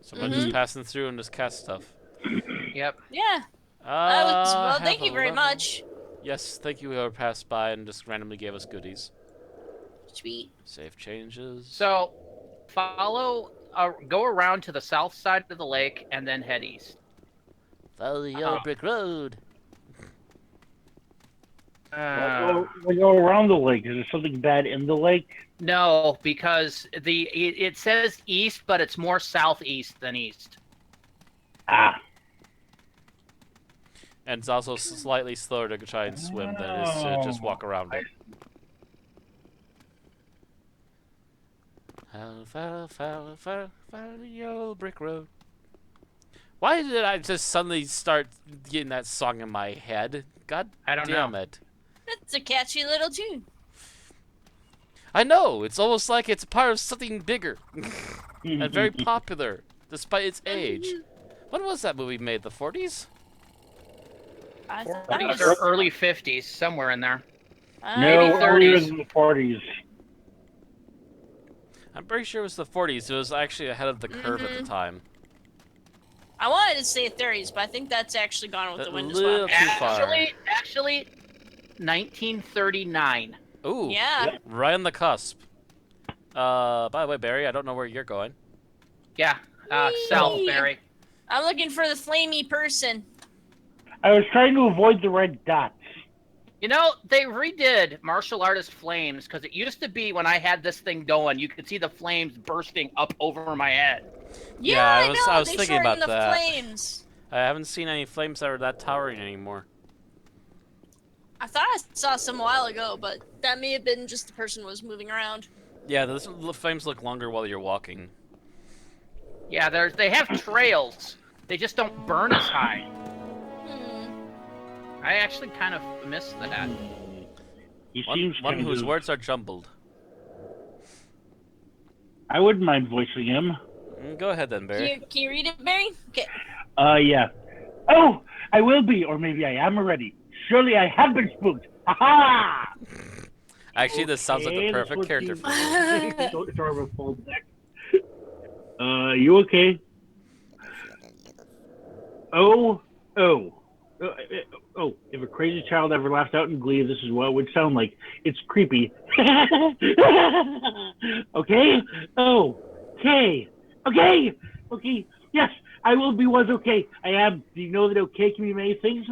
Someone just passing through and just cast stuff. Yep. Yeah. Well, thank you very level. much. Yes, thank you whoever passed by and just randomly gave us goodies. Sweet. Save changes. So, go around to the south side of the lake and then head east. Follow the yellow brick road. We go around the lake. Is there something bad in the lake? No, because it says east, but it's more southeast than east. Ah. And it's also slightly slower to try and swim than it is to just walk around it. Follow the yellow brick road. Why did I just suddenly start getting that song in my head? God I don't damn know. it. That's a catchy little tune. I know, it's almost like it's part of something bigger. And very popular, despite its age. When was that movie made? The 40s? I thought 40s it or was, early 50s, somewhere in there. No, Maybe earlier 30s. than the 40s. I'm pretty sure it was the 40s. It was actually ahead of the curve at the time. I wanted to say 30s, but I think that's actually gone with the wind as little well. too far. Actually, 1939. Ooh, Yeah. right on the cusp. By the way, Barry, I don't know where you're going. Yeah, south, Barry. I'm looking for the flamey person. I was trying to avoid the red dots. You know, they redid martial artist flames because it used to be when I had this thing going, you could see the flames bursting up over my head. Yeah, I know. was They thinking shortened about the that. flames. I haven't seen any flames that are that towering anymore. I thought I saw some a while ago, but that may have been just the person was moving around. Yeah, the flames look longer while you're walking. Yeah, they have trails. They just don't burn as high. I actually kind of miss that. He One, seems one kind whose of... words are jumbled. I wouldn't mind voicing him. Go ahead then, Barry. Can you read it, Barry? Okay. Yeah. Oh, I will be, or maybe I am already. Surely I have been spooked. Ha ha! Actually, this sounds like the Okay, perfect this character one for you. seems sort of a full deck. You okay? Oh. If a crazy child ever laughed out in glee, this is what it would sound like. It's creepy. Okay? Oh. Okay. Yes, I will be was okay. I am. Do you know that okay can be many things?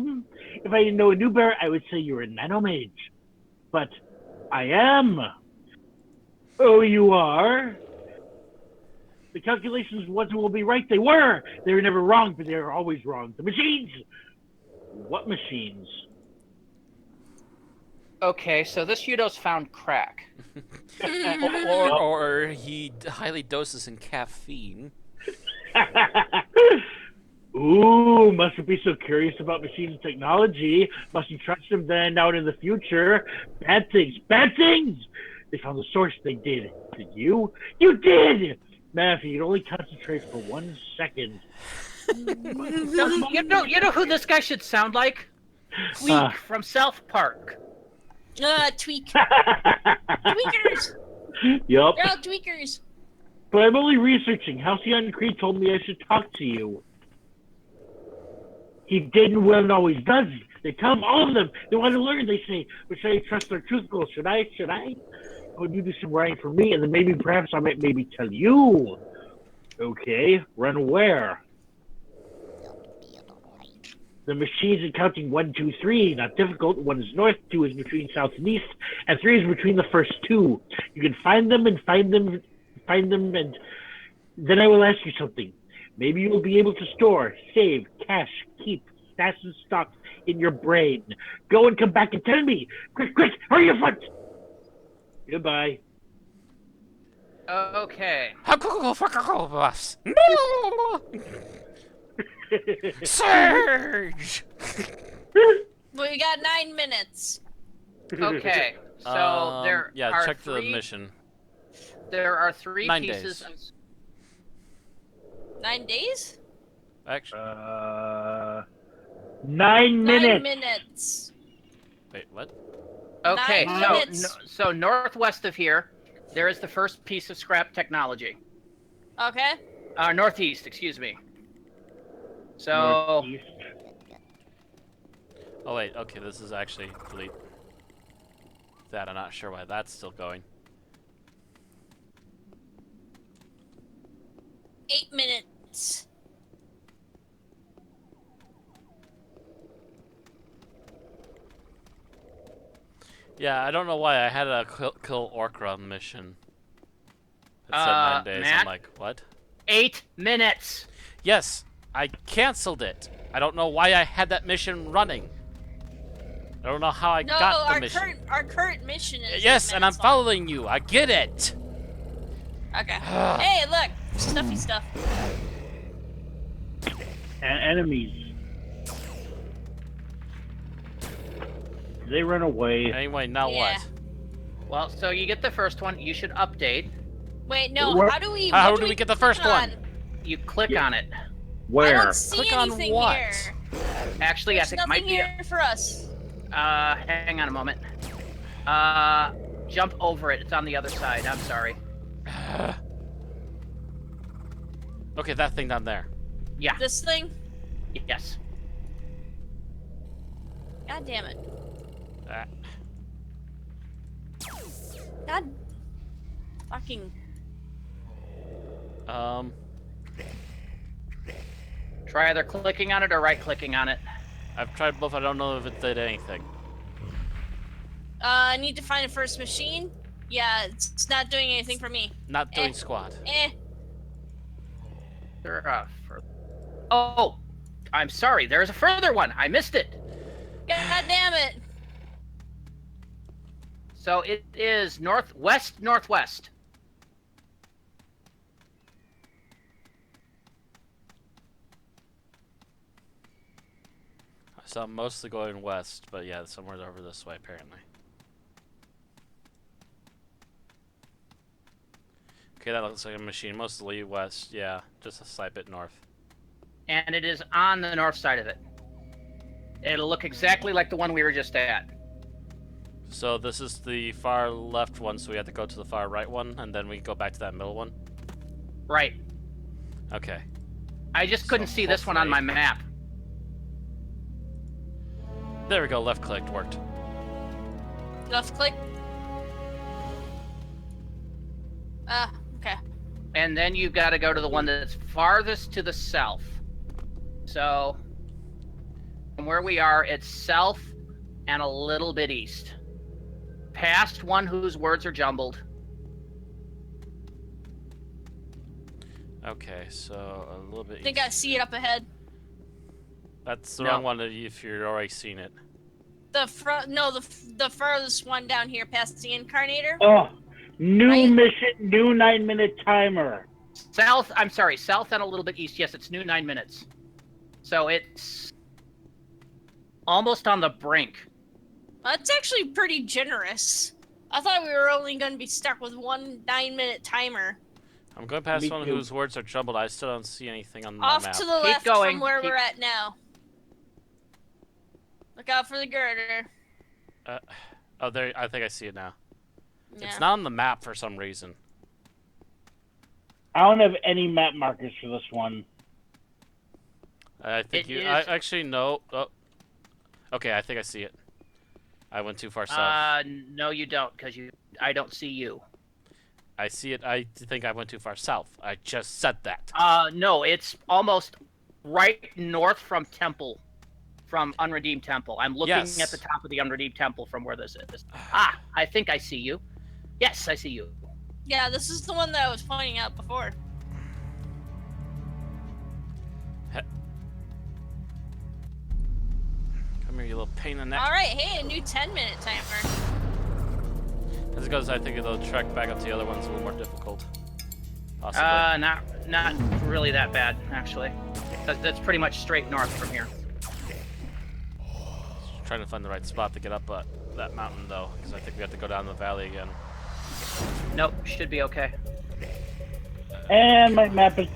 If I didn't know a new bear, I would say you're a nanomage. But I am. Oh, you are? The calculations once will be right. They were. They were never wrong, but they are always wrong. The machines. What machines? Okay, so this Yutto's found crack. Or he highly doses in caffeine. Ooh, mustn't be so curious about machines and technology. Mustn't trust them then out in the future. Bad things. They found the source. They did. Did you? You did. Man, if you'd only concentrate for 1 second. You know who this guy should sound like? Tweak from South Park. Tweak. Tweakers. Yup. They're all tweakers. But I'm only researching. Halcyon Creed told me I should talk to you. He did and will and always does. They tell him, all of them. They want to learn, they say. But should I trust their truth goals? Should I? Would you do some writing for me? And then perhaps I might tell you. Okay, run where? The machines are counting 1, 2, 3. Not difficult. 1 is north, 2 is between south and east, and 3 is between the first 2. You can find them, and then I will ask you something. Maybe you will be able to store, save, cache, keep, stash, and stock in your brain. Go and come back and tell me. Quick, hurry your foot. Goodbye. Okay. Surge! We got 9 minutes. Okay. So there are check three, the mission. There are 3 9 pieces days. 9 days? Actually, 9 minutes. 9 minutes. wait, what? Okay, 9 so minutes. so northwest of here, there is the first piece of scrap technology. Okay. Northeast, excuse me. So Northeast. Oh wait, okay, this is actually delete. That I'm not sure why that's still going. 8 minutes. Yeah, I don't know why I had a kill Orkra mission. It said 9 days. Matt? I'm like, what? 8 minutes. Yes, I canceled it. I don't know why I had that mission running. I don't know how I No, got the mission. our current mission is. Yes, 8 and I'm minutes long. following you. I get it. Okay. Hey, look, stuffy stuff. Enemies. They run away. Anyway, now Yeah. what? Well, so you get the first one. You should update. Wait, no. Where- How do we? How what do we get the click first one? on? You click on it. I Where? don't see Click on anything what? here. Actually, There's I think it nothing might be. here for us. Hang on a moment. Jump over it. It's on the other side. I'm sorry. Okay, that thing down there. Yeah. This thing. Yes. God damn it. Ah. God. Fucking. Try either clicking on it or right-clicking on it. I've tried both. I don't know if it did anything. I need to find a first machine. Yeah, it's not doing anything for me. Not doing squat. Oh, I'm sorry. There's a further one. I missed it. God damn it. So it is northwest. So I'm mostly going west, but yeah, somewhere over this way apparently. Okay, that looks like a machine. Mostly west, yeah. Just a slight bit north. And it is on the north side of it. It'll look exactly like the one we were just at. So this is the far left one, so we have to go to the far right one, and then we go back to that middle one? Right. Okay. I just couldn't see this one on my map. There we go, left clicked, worked. Left click. Okay. And then you've got to go to the one that's farthest to the south. So, from where we are, it's south and a little bit east. Past one whose words are jumbled. Okay, so a little bit I think east. I see it up ahead. That's the No. wrong one if you're already seen it. The furthest one down here past the incarnator. Oh, new Right? mission, new 9-minute timer. South and a little bit east. Yes, it's new 9 minutes. So it's almost on the brink. That's actually pretty generous. I thought we were only going to be stuck with one 9-minute timer. I'm going past Me one too. whose words are jumbled. I still don't see anything on the Off map. to the Keep left going, from where keep- we're at now. Look out for the girder. Oh, there. I think I see it now. Yeah. It's not on the map for some reason. I don't have any map markers for this one. I think It you. is- I actually no. Oh. Okay, I think I see it. I went too far south. No, you don't, because I don't see you. I see it. I think I went too far south. I just said that. No, it's almost right north from Temple, from Unredeemed Temple. I'm looking Yes. at the top of the Unredeemed Temple from where this is. Ah, I think I see you. Yes, I see you. Yeah, this is the one that I was pointing out before. Come here, you little pain in the neck. All right, hey, a new 10-minute timer. That's because I think the trek back up to the other one's a little more difficult. Possibly. Not really that bad, actually. That's pretty much straight north from here. Trying to find the right spot to get up that mountain, though, because I think we have to go down the valley again. Nope, should be okay. And my map is...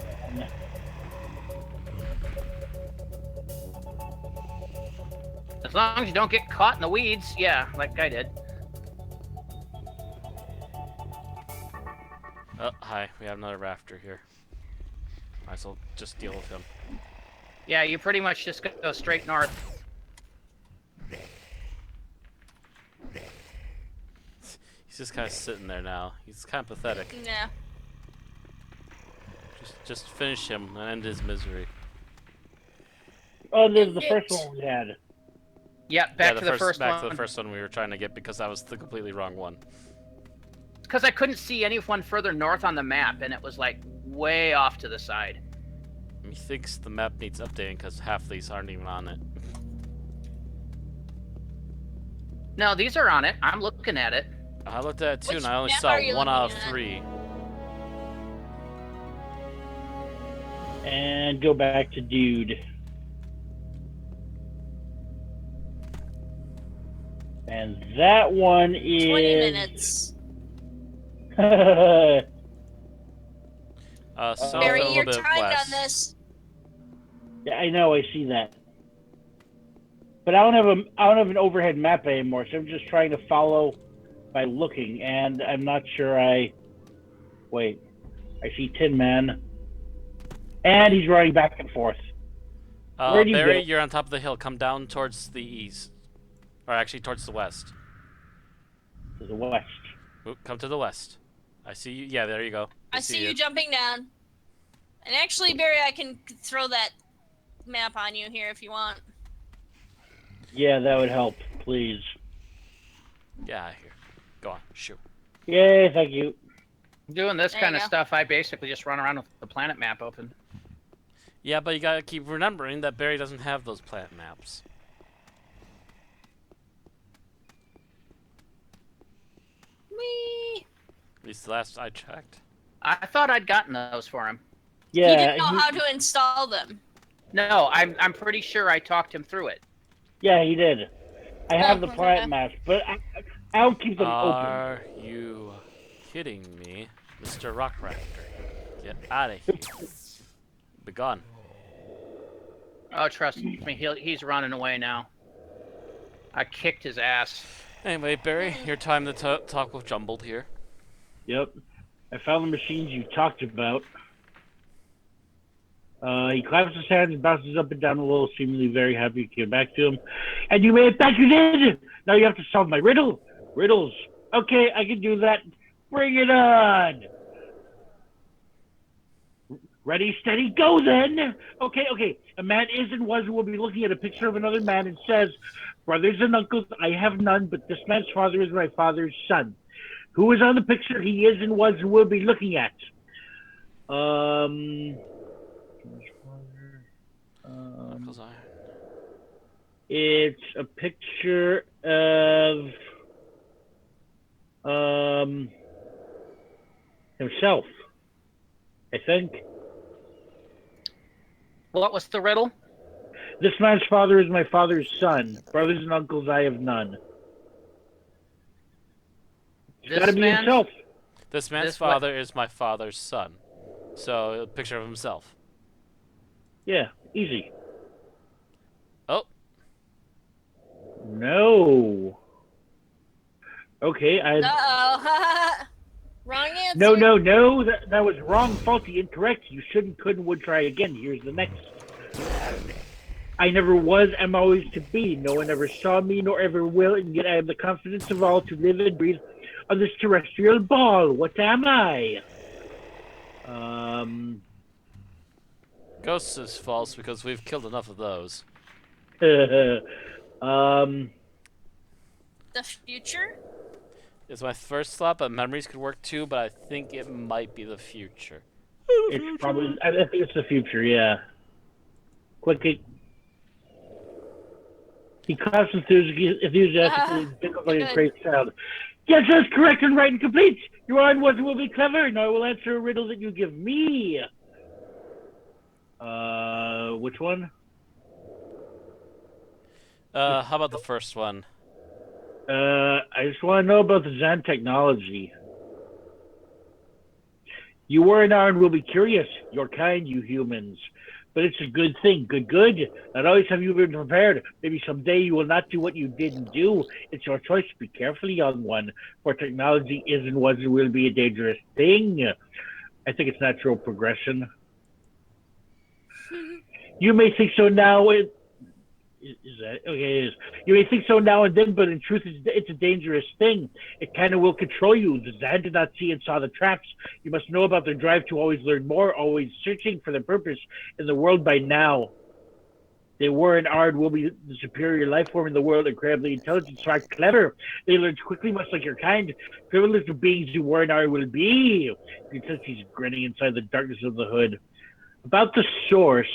As long as you don't get caught in the weeds, yeah, like I did. Oh, hi. We have another rafter here. Might as well just deal with him. Yeah, you pretty much just go straight north. He's just kind of sitting there now. He's kind of pathetic. Yeah. Just finish him and end his misery. Oh, there's the first one we had. Yeah, back to the first back one. to the first one we were trying to get because that was the completely wrong one. Because I couldn't see anyone further north on the map, and it was like way off to the side. He thinks the map needs updating because half these aren't even on it. No, these are on it. I'm looking at it. I looked at it too, Which and I only map saw are you one out of looking at? 3. And go back to dude. And that one is... 20 minutes. South Barry, and a you're little bit timed west. on this. Yeah, I know, I see that. But I don't have an overhead map anymore, so I'm just trying to follow by looking, and I'm not sure wait. I see Tin Man. And he's running back and forth. Where do you Barry, go? you're on top of the hill. Come down towards the east. Or actually towards the west. To the west. Oop, come to the west. I see you. Yeah, there you go. I see you jumping down. And actually, Barry, I can throw that map on you here if you want. Yeah, that would help, please. Get out of here. Go on, shoot. Yay, thank you. Doing this There kind you of go. stuff, I basically just run around with the planet map open. Yeah, but you gotta keep remembering that Barry doesn't have those planet maps. Whee! At least the last I checked. I thought I'd gotten those for him. He Yeah, didn't know how to install them. No, I'm pretty sure I talked him through it. yeah, he did. I have the okay. planet maps, but I'll keep them open. Are you kidding me, Mr. Rock Raptor? Get out of here. Be gone. Oh, trust me, he's running away now. I kicked his ass. Anyway, Barry, your time to talk with Jumbled here. Yep. I found the machines you talked about. He claps his hands and bounces up and down a little, seemingly very happy to get back to him. And you made it back, you did! Now you have to solve my riddle. Riddles. Okay, I can do that. Bring it on! Ready, steady, go then! Okay. A man is and was and will be looking at a picture of another man and says, brothers and uncles, I have none, but this man's father is my father's son. Who is on the picture he is and was and will be looking at? It's a picture of himself, I think. What was the riddle? This man's father is my father's son. Brothers and uncles, I have none. It's This gotta be man's- himself. This man's This father is my father's son. So, a picture of himself. Yeah, easy. Oh, No. Okay, Uh-oh. Wrong answer. No. That was wrong, faulty, incorrect. You shouldn't, couldn't, would try again. Here's the next. I never was, am always to be. No one ever saw me, nor ever will, and yet I have the confidence of all to live and breathe on this terrestrial ball. What am I? Ghosts is false because we've killed enough of those. The future? It's my first thought, but memories could work too, but I think it might be the future. It's probably, I think it's the future, yeah. Click. He claps enthusiastically and tickles like a good. great sound. Yes, that's correct and right and complete. Your on was and will be clever. Now I will answer a riddle that you give me. Which one? How about the first one? I just want to know about the Zen technology. You were and are and will be curious. You're kind, you humans. But it's a good thing. Good. Not always have you been prepared. Maybe someday you will not do what you didn't do. It's your choice. Be careful, young one. For technology is and was and will be a dangerous thing. I think it's natural progression. You may think so now. Is that okay? It is. You may think so now and then, but in truth, it's a dangerous thing. It kind of will control you. The Zan did not see and saw the traps. You must know about their drive to always learn more, always searching for their purpose in the world by now. They were and are and will be the superior life form in the world, incredibly intelligent, smart, clever. They learn quickly, much like your kind. Privileged of beings who were and are and will be. You can sense he's grinning inside the darkness of the hood. About the source.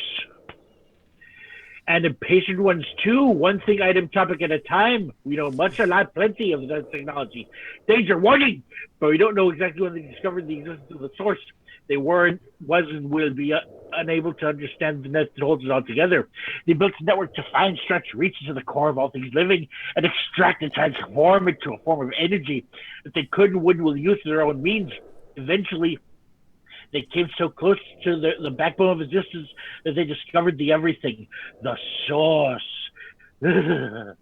And impatient ones too. One thing, item, topic at a time. We know much, a lot, plenty of that technology. Danger, warning! But we don't know exactly when they discovered the existence of the source. They weren't, was, and will be unable to understand the net that holds it all together. They built a network to find, stretch, reach into the core of all things living, and extract and transform it to a form of energy that they could and would will use to their own means. Eventually, they came so close to the backbone of existence that they discovered the everything, the source. How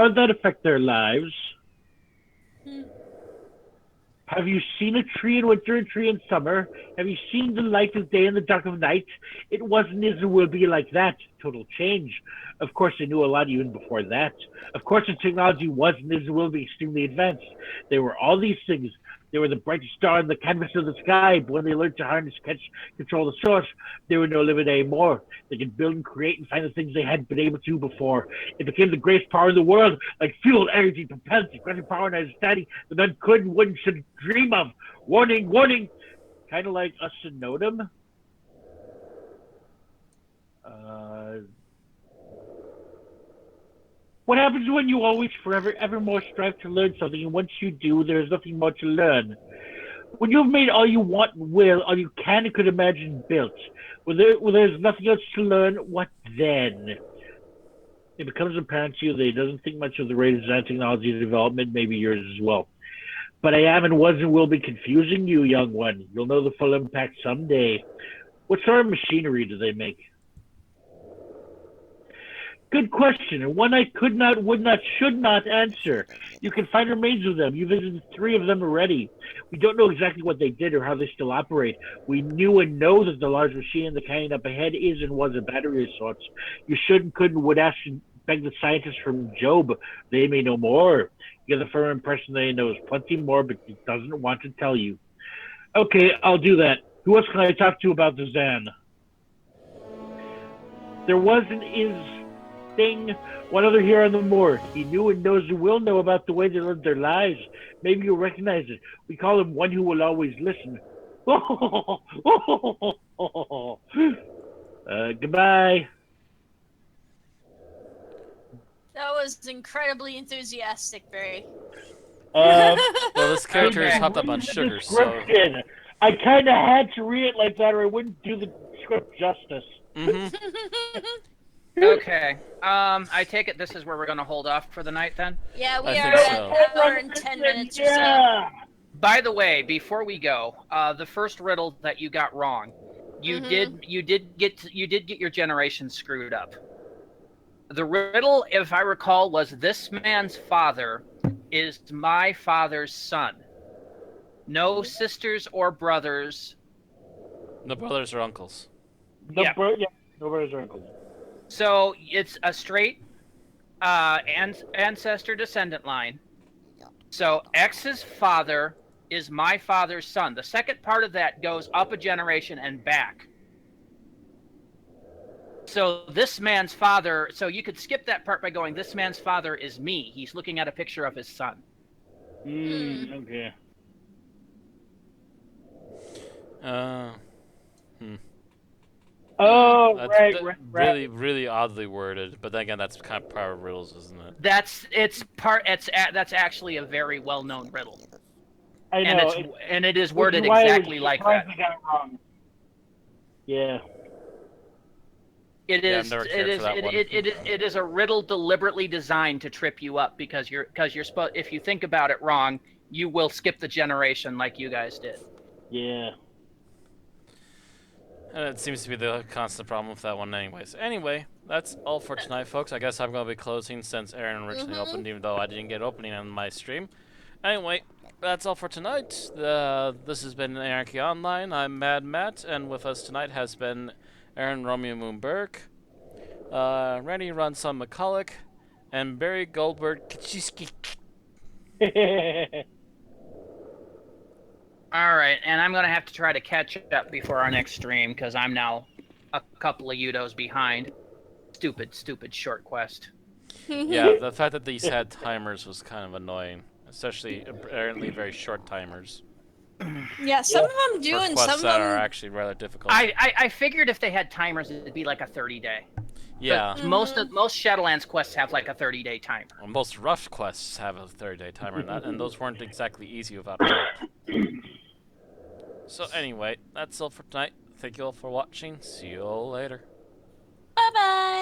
did that affect their lives? Have you seen a tree in winter, a tree in summer? Have you seen the light of day and the dark of night? It wasn't, is, and will be like that. Total change. Of course, they knew a lot even before that. Of course, the technology was and is and will be extremely advanced. They were all these things, They were the brightest star in the canvas of the sky, but when they learned to harness, catch, control the source, they were no limit anymore. They could build and create and find the things they hadn't been able to before. It became the greatest power in the world, like fuel, energy, propulsion, granting power and understanding that none could and wouldn't should dream of. Warning, warning! Kind of like us and Nodum. What happens when you always forever evermore strive to learn something, and once you do, there is nothing more to learn? When you've made all you want and will, all you can and could imagine built, when there's nothing else to learn, what then? It becomes apparent to you that he doesn't think much of the rate of design technology development, maybe yours as well. But I am and was and will be confusing you, young one. You'll know the full impact someday. What sort of machinery do they make? Good question, and one I could not, would not, should not answer. You can find remains of them. You visited 3 of them already. We don't know exactly what they did or how they still operate. We knew and know that the large machine in the canyon up ahead is and was a battery of sorts. You should and could and would ask and beg the scientists from Job. They may know more. You get the firm impression that he knows plenty more, but he doesn't want to tell you. Okay, I'll do that. Who else can I talk to about the Zan? There was and is thing, one other here on the moor. He knew and knows and will know about the way they live their lives. Maybe you'll recognize it. We call him one who will always listen. Goodbye. That was incredibly enthusiastic, Barry. Well, this character is Okay. hopped up on sugar, so. I kind of had to read it like that, or I wouldn't do the script justice. Okay. I take it this is where we're going to hold off for the night then? Yeah, we I are think at so. an hour and 10 minutes or so. Yeah. By the way, before we go, the first riddle that you got wrong, you did get your generation screwed up. The riddle, if I recall, was this man's father is my father's son. No sisters or brothers. No brothers or uncles. Yeah. No brothers or uncles. So it's a straight ancestor descendant line. So X's father is my father's son. The second part of that goes up a generation and back. So this man's father, so you could skip that part by going, this man's father is me. He's looking at a picture of his son. Okay. Oh, That's right. really, really oddly worded, but then again, that's kind of part of riddles, isn't it? That's actually a very well-known riddle. I know. And it is Which worded is why exactly I was like surprised that. I got it wrong. Yeah. It Yeah, I've is. never It cared is. for that one. It is a riddle deliberately designed to trip you up because you're supposed. If you think about it wrong, you will skip the generation like you guys did. Yeah. And it seems to be the constant problem with that one anyways. Anyway, that's all for tonight, folks. I guess I'm going to be closing since Aaron originally opened, even though I didn't get opening on my stream. Anyway, that's all for tonight. This has been Anarchy Online. I'm Mad Matt, and with us tonight has been Aaron Romeo Moonberg, Randy Ronson McCulloch, and Barry Goldberg Kaczynski. All right, and I'm gonna have to try to catch up before our next stream because I'm now a couple of Yuttos behind. Stupid short quest. Yeah, the fact that these had timers was kind of annoying, especially apparently very short timers. Yeah, some of them do, For and quests some of that are them. actually rather difficult. I figured if they had timers, it'd be like a 30-day. Yeah. But most Shadowlands quests have like a 30-day timer. Well, most rush quests have a 30-day timer, and those weren't exactly easy without help. So anyway, that's all for tonight. Thank you all for watching. See you all later. Bye bye.